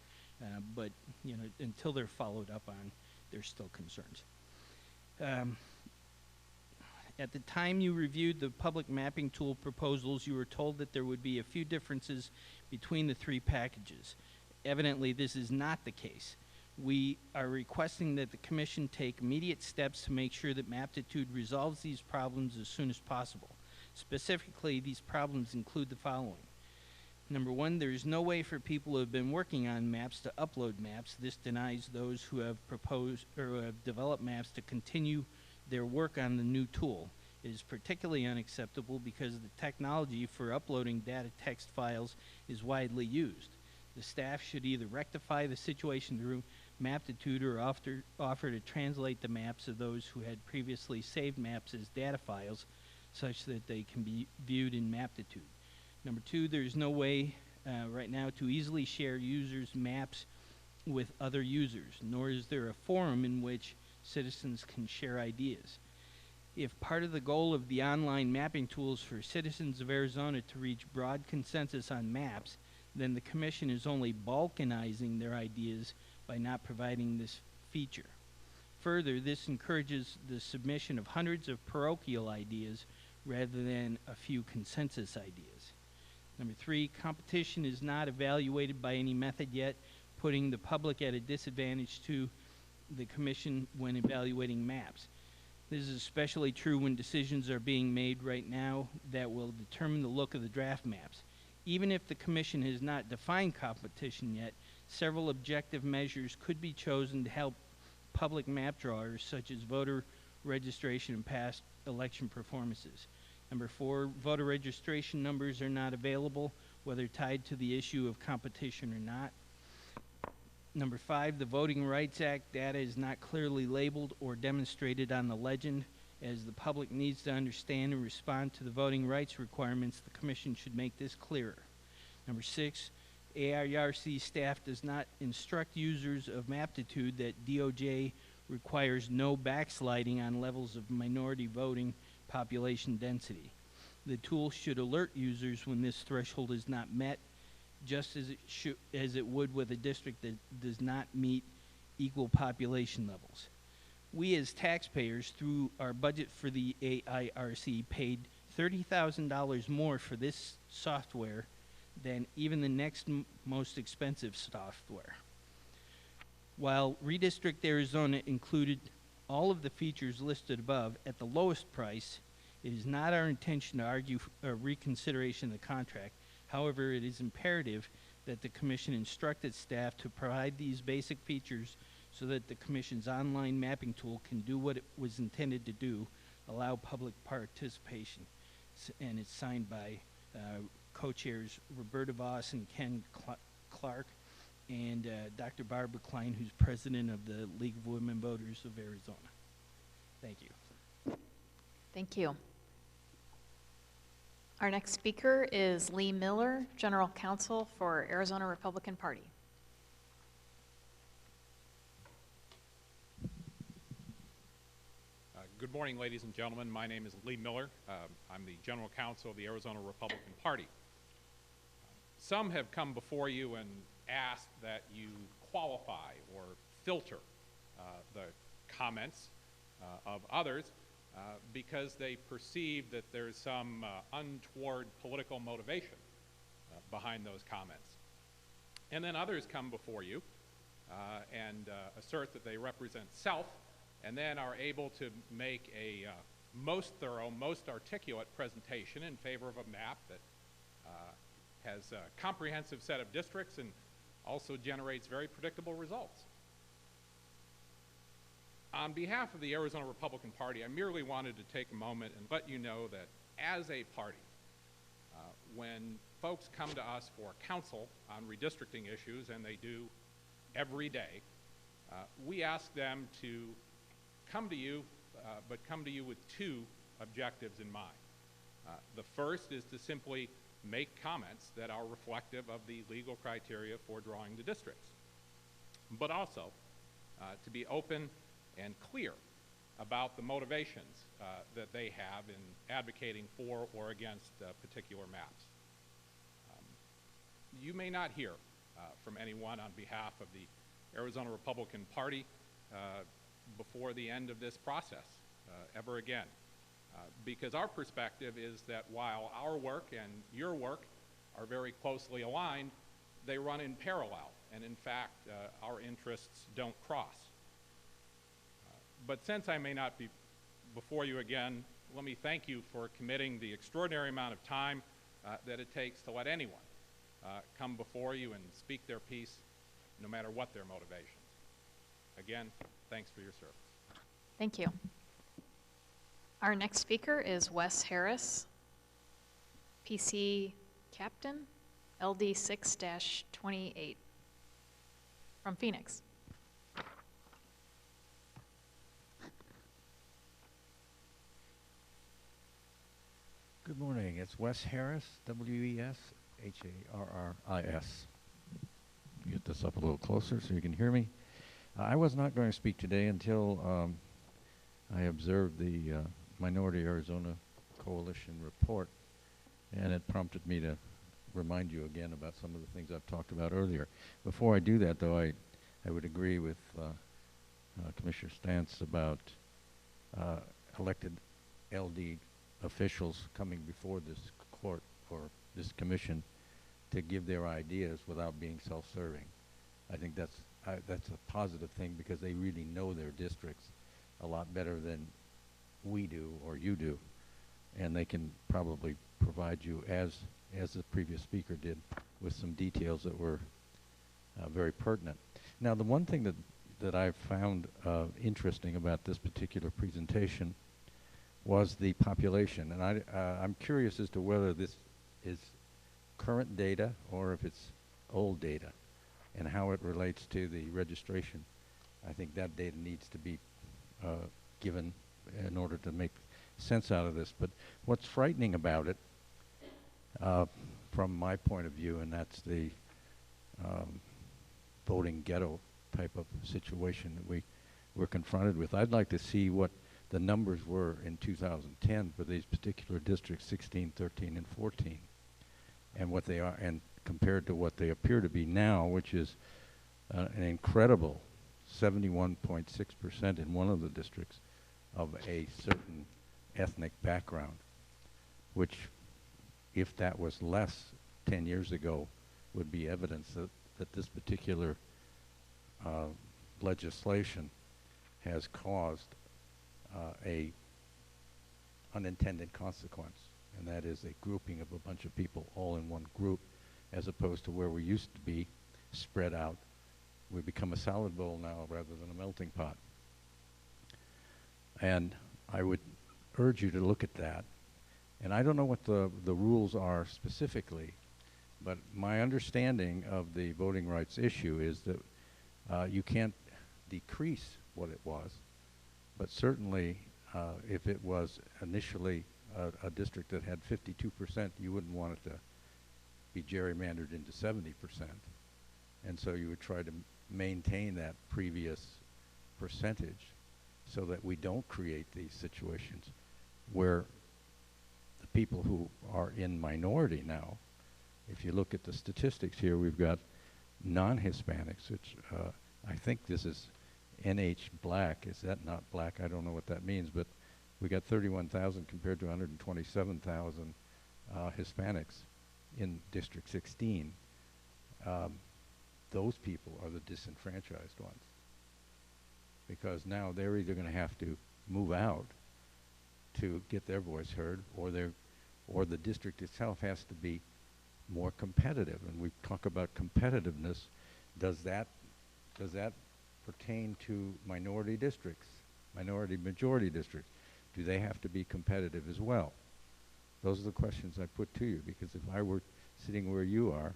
but you know, until they're followed up on, there's still concerns. At the time you reviewed the public mapping tool proposals, you were told that there would be a few differences between the three packages. Evidently, this is not the case. We are requesting that the Commission take immediate steps to make sure that Maptitude resolves these problems as soon as possible. Specifically, these problems include the following. Number one, there is no way for people who have been working on maps to upload maps. This denies those who have proposed or who have developed maps to continue their work on the new tool. It is particularly unacceptable because the technology for uploading data text files is widely used. The staff should either rectify the situation through Maptitude or offer to translate the maps of those who had previously saved maps as data files such that they can be viewed in Maptitude. Number two, there's no way right now to easily share users' maps with other users, nor is there a forum in which citizens can share ideas. If part of the goal of the online mapping tools for citizens of Arizona to reach broad consensus on maps, then the Commission is only balkanizing their ideas by not providing this feature. Further, this encourages the submission of hundreds of parochial ideas rather than a few consensus ideas. Number three, competition is not evaluated by any method yet, putting the public at a disadvantage to the Commission when evaluating maps. This is especially true when decisions are being made right now that will determine the look of the draft maps. Even if the Commission has not defined competition yet, several objective measures could be chosen to help public map drawers, such as voter registration and past election performances. Number four, voter registration numbers are not available, whether tied to the issue of competition or not. Number five, the Voting Rights Act data is not clearly labeled or demonstrated on the legend. As the public needs to understand and respond to the voting rights requirements, the Commission should make this clearer. Number six, AIRC staff does not instruct users of Maptitude that DOJ requires no backsliding on levels of minority voting population density. The tool should alert users when this threshold is not met, just as it would with a district that does not meet equal population levels. We as taxpayers, through our budget for the AIRC, paid $30,000 more for this software than even the next most expensive software. While Redistrict Arizona included all of the features listed above at the lowest price, it is not our intention to argue a reconsideration of the contract. However, it is imperative that the Commission instruct its staff to provide these basic features so that the Commission's online mapping tool can do what it was intended to do, allow public participation. And it's signed by co-chairs Roberta Voss and Ken Clark, and Dr. Barbara Klein, who's president of the League of Women Voters of Arizona. Thank you. Thank you. Our next speaker is Lee Miller, General Counsel for Arizona Republican Party. Good morning, ladies and gentlemen. My name is Lee Miller. I'm the General Counsel of the Arizona Republican Party. Some have come before you and asked that you qualify or filter the comments of others because they perceive that there's some untoward political motivation behind those comments. And then others come before you and assert that they represent self, and then are able to make a most thorough, most articulate presentation in favor of a map that has a comprehensive set of districts and also generates very predictable results. On behalf of the Arizona Republican Party, I merely wanted to take a moment and let you know that as a party, when folks come to us for counsel on redistricting issues, and they do every day, we ask them to come to you, but come to you with two objectives in mind. The first is to simply make comments that are reflective of the legal criteria for drawing the districts, but also to be open and clear about the motivations that they have in advocating for or against particular maps. You may not hear from anyone on behalf of the Arizona Republican Party before the end of this process ever again, because our perspective is that while our work and your work are very closely aligned, they run in parallel, and in fact our interests don't cross. But since I may not be before you again, let me thank you for committing the extraordinary amount of time that it takes to let anyone come before you and speak their piece, no matter what their motivations. Again, thanks for your service. Thank you. Our next speaker is Wes Harris, PC Captain, LD 6-28, from Phoenix. Good morning. It's Wes Harris, W-E-S-H-A-R-R-I-S. Get this up a little closer so you can hear me. I was not going to speak today until I observed the Minority Arizona Coalition report, and it prompted me to remind you again about some of the things I've talked about earlier. Before I do that, though, I would agree with Commissioner Stantz about elected LD officials coming before this court or this commission to give their ideas without being self-serving. I think that's a positive thing because they really know their districts a lot better than we do or you do, and they can probably provide you, as the previous speaker did, with some details that were very pertinent. Now, the one thing that I've found interesting about this particular presentation was the population, and I'm curious as to whether this is current data or if it's old data and how it relates to the registration. I think that data needs to be given in order to make sense out of this. But what's frightening about it, from my point of view, and that's the voting ghetto type of situation that we're confronted with. I'd like to see what the numbers were in 2010 for these particular districts, 16, 13, and 14, and what they are, and compared to what they appear to be now, which is an incredible 71.6% in one of the districts of a certain ethnic background, which, if that was less 10 years ago, would be evidence that this particular legislation has caused a unintended consequence, and that is a grouping of a bunch of people all in one group, as opposed to where we used to be spread out. We become a salad bowl now rather than a melting pot. And I would urge you to look at that. And I don't know what the rules are specifically, but my understanding of the voting rights issue is that you can't decrease what it was, but certainly if it was initially a district that had 52%, you wouldn't want it to be gerrymandered into 70%. And so you would try to maintain that previous percentage so that we don't create these situations where the people who are in minority now, if you look at the statistics here, we've got non-Hispanics, which I think this is NH black. Is that not black? I don't know what that means, but we got 31,000 compared to 127,000 Hispanics in District 16. Those people are the disenfranchised ones, because now they're either going to have to move out to get their voice heard, or the district itself has to be more competitive. And we talk about competitiveness. Does that pertain to minority districts, minority majority districts? Do they have to be competitive as well? Those are the questions I put to you, because if I were sitting where you are,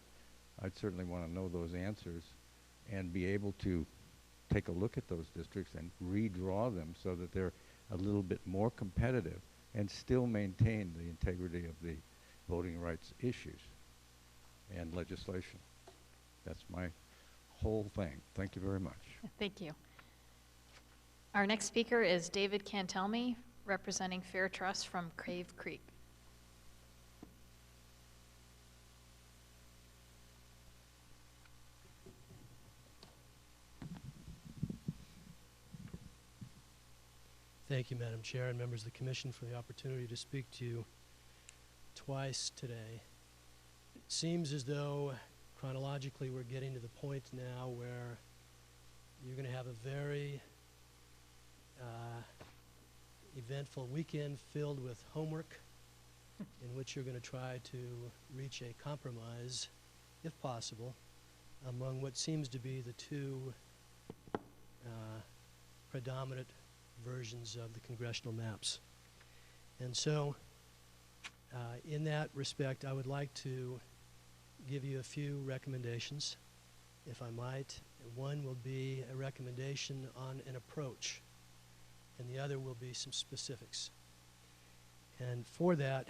I'd certainly want to know those answers and be able to take a look at those districts and redraw them so that they're a little bit more competitive and still maintain the integrity of the voting rights issues and legislation. That's my whole thing. Thank you very much. Thank you. Our next speaker is David Cantelme, representing Fair Trust from Cave Creek. Thank you, Madam Chair, and members of the Commission, for the opportunity to speak to you twice today. It seems as though chronologically we're getting to the point now where you're going to have a very eventful weekend filled with homework in which you're going to try to reach a compromise, if possible, among what seems to be the two predominant versions of the congressional maps. And so in that respect, I would like to give you a few recommendations, if I might. One will be a recommendation on an approach, and the other will be some specifics. And for that,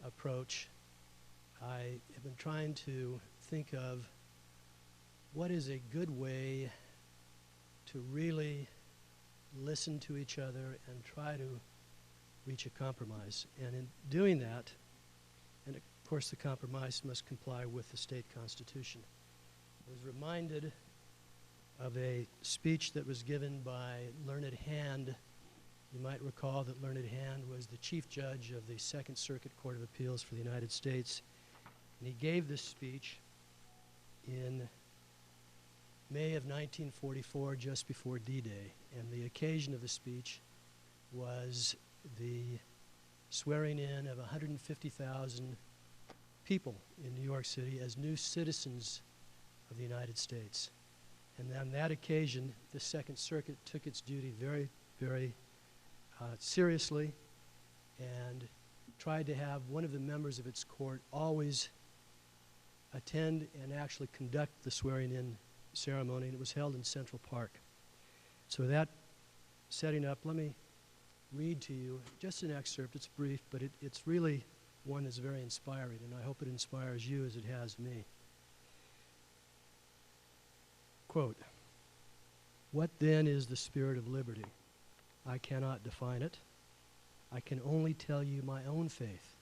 approach, I have been trying to think of what is a good way to really listen to each other and try to reach a compromise. And in doing that, and of course the compromise must comply with the state constitution, I was reminded of a speech that was given by Learned Hand. You might recall that Learned Hand was the chief judge of the Second Circuit Court of Appeals for the United States. And he gave this speech in May of 1944, just before D-Day. And the occasion of the speech was the swearing in of 150,000 people in New York City as new citizens of the United States. And on that occasion, the Second Circuit took its duty very, very seriously and tried to have one of the members of its court always attend and actually conduct the swearing-in ceremony, and it was held in Central Park. So with that setting up, let me read to you just an excerpt. It's brief, but it's really one that's very inspiring, and I hope it inspires you as it has me. Quote, "What then is the spirit of liberty? I cannot define it. I can only tell you my own faith.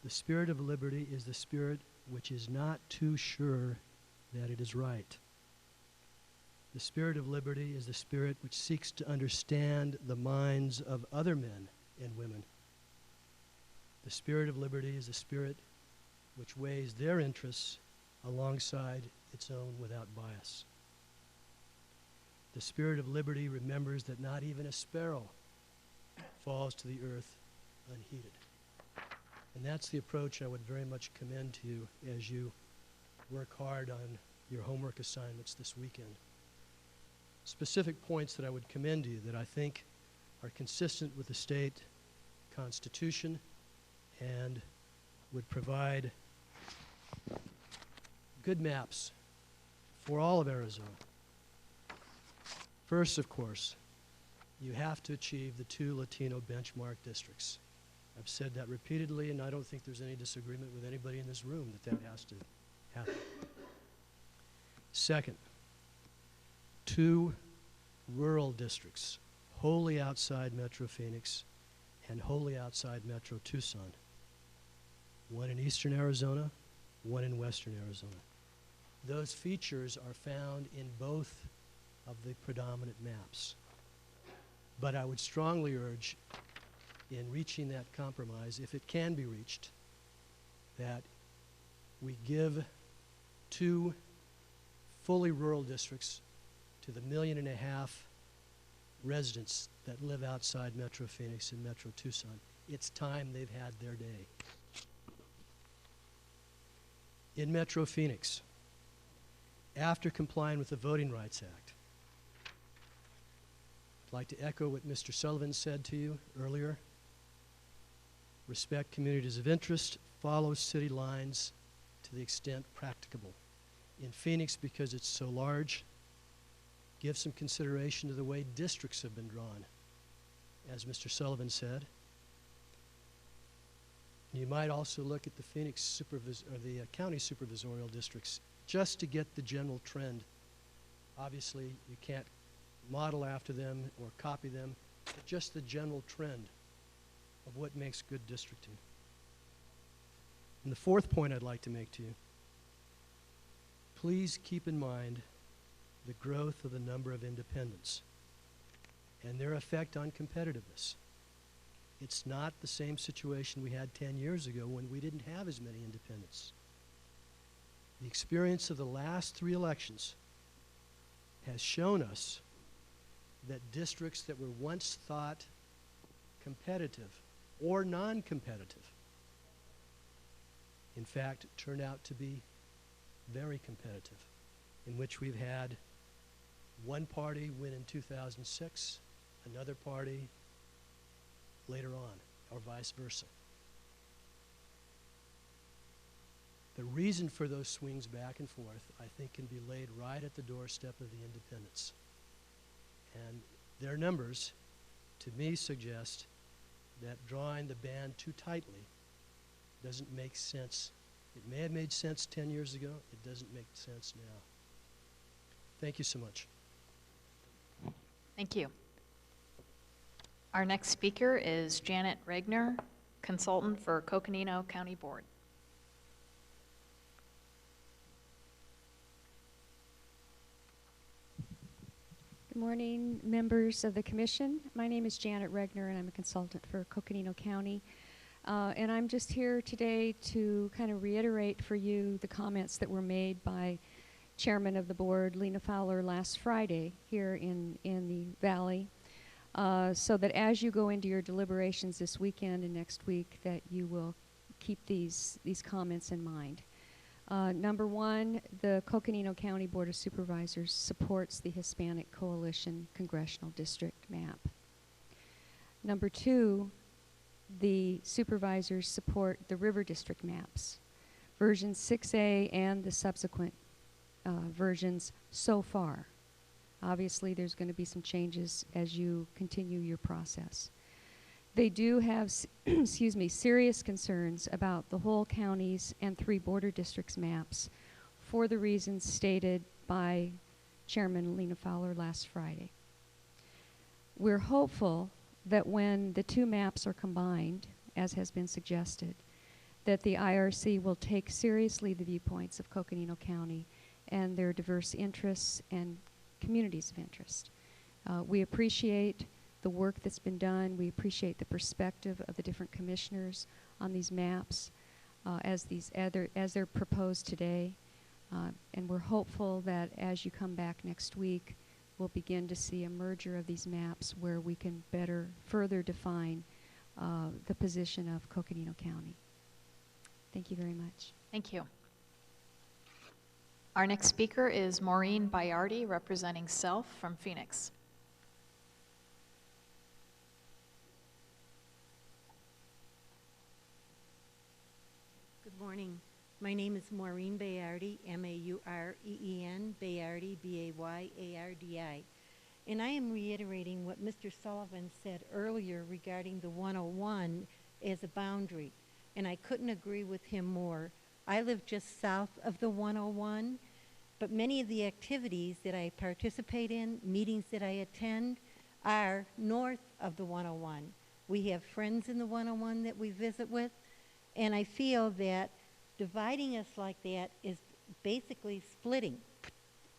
The spirit of liberty is the spirit which is not too sure that it is right. The spirit of liberty is the spirit which seeks to understand the minds of other men and women. The spirit of liberty is the spirit which weighs their interests alongside its own without bias. The spirit of liberty remembers that not even a sparrow falls to the earth unheeded." And that's the approach I would very much commend to you as you work hard on your homework assignments this weekend. Specific points that I would commend to you that I think are consistent with the state constitution and would provide good maps for all of Arizona. First, of course, you have to achieve the 2 Latino benchmark districts. I've said that repeatedly, and I don't think there's any disagreement with anybody in this room that that has to happen. Second, 2 rural districts, wholly outside Metro Phoenix and wholly outside Metro Tucson. One in eastern Arizona, one in western Arizona. Those features are found in both of the predominant maps. But I would strongly urge, in reaching that compromise, if it can be reached, that we give 2 fully rural districts to the 1.5 million residents that live outside Metro Phoenix and Metro Tucson. It's time they've had their day. In Metro Phoenix, after complying with the Voting Rights Act, I'd like to echo what Mr. Sullivan said to you earlier. Respect communities of interest, follow city lines to the extent practicable. In Phoenix, because it's so large, give some consideration to the way districts have been drawn, as Mr. Sullivan said. You might also look at the Phoenix or the county supervisorial districts just to get the general trend. Obviously, you can't model after them or copy them, but just the general trend of what makes good districting. And the fourth point I'd like to make to you, please keep in mind the growth of the number of independents and their effect on competitiveness. It's not the same situation we had 10 years ago when we didn't have as many independents. The experience of the last 3 elections has shown us that districts that were once thought competitive or non-competitive, in fact, turned out to be very competitive, in which we've had one party win in 2006, another party later on, or vice versa. The reason for those swings back and forth, I think, can be laid right at the doorstep of the independents. And their numbers, to me, suggest that drawing the band too tightly doesn't make sense. It may have made sense 10 years ago. It doesn't make sense now. Thank you so much. Thank you. Our next speaker is Janet Regner, consultant for Coconino County Board. Good morning, members of the commission. My name is Janet Regner, and I'm a consultant for Coconino County. And I'm just here today to kind of reiterate for you the comments that were made by Chairman of the Board, Lena Fowler, last Friday here in the Valley, so that as you go into your deliberations this weekend and next week, that you will keep these comments in mind. Number one, the Coconino County Board of Supervisors supports the Hispanic Coalition Congressional District map. Number two, the supervisors support the River District maps, version 6A and the subsequent versions so far. Obviously, there's going to be some changes as you continue your process. They do have, excuse me, serious concerns about the whole counties and 3 border districts maps for the reasons stated by Chairman Lena Fowler last Friday. We're hopeful that when the 2 maps are combined, as has been suggested, that the IRC will take seriously the viewpoints of Coconino County and their diverse interests and communities of interest. We appreciate the work that's been done. We appreciate the perspective of the different commissioners on these maps as they're proposed today. And we're hopeful that as you come back next week, we'll begin to see a merger of these maps where we can further define the position of Coconino County. Thank you very much. Thank you. Our next speaker is Maureen Bayardi, representing Self from Phoenix. Good morning. My name is Maureen Bayardi, M-A-U-R-E-E-N, Bayardi, B-A-Y-A-R-D-I. And I am reiterating what Mr. Sullivan said earlier regarding the 101 as a boundary. And I couldn't agree with him more. I live just south of the 101, but many of the activities that I participate in, meetings that I attend, are north of the 101. We have friends in the 101 that we visit with, and I feel that dividing us like that is basically splitting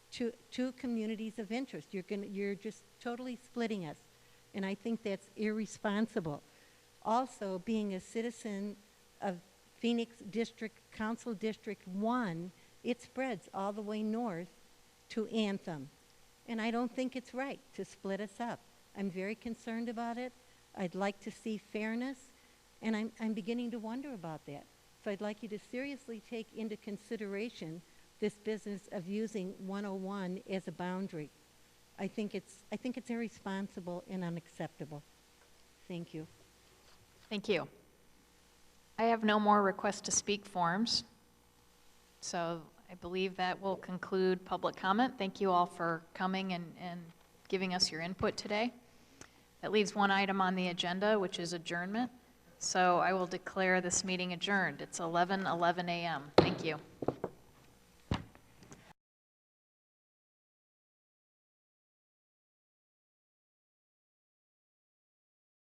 two communities of interest. You're just totally splitting us, and I think that's irresponsible. Also, being a citizen of Phoenix District Council District 1, it spreads all the way north to Anthem. And I don't think it's right to split us up. I'm very concerned about it. I'd like to see fairness, and I'm beginning to wonder about that. So I'd like you to seriously take into consideration this business of using 101 as a boundary. I think it's irresponsible and unacceptable. Thank you. Thank you. I have no more requests to speak forms, so I believe that will conclude public comment. Thank you all for coming and giving us your input today. That leaves one item on the agenda, which is adjournment. So I will declare this meeting adjourned. It's 11:11 a.m. Thank you.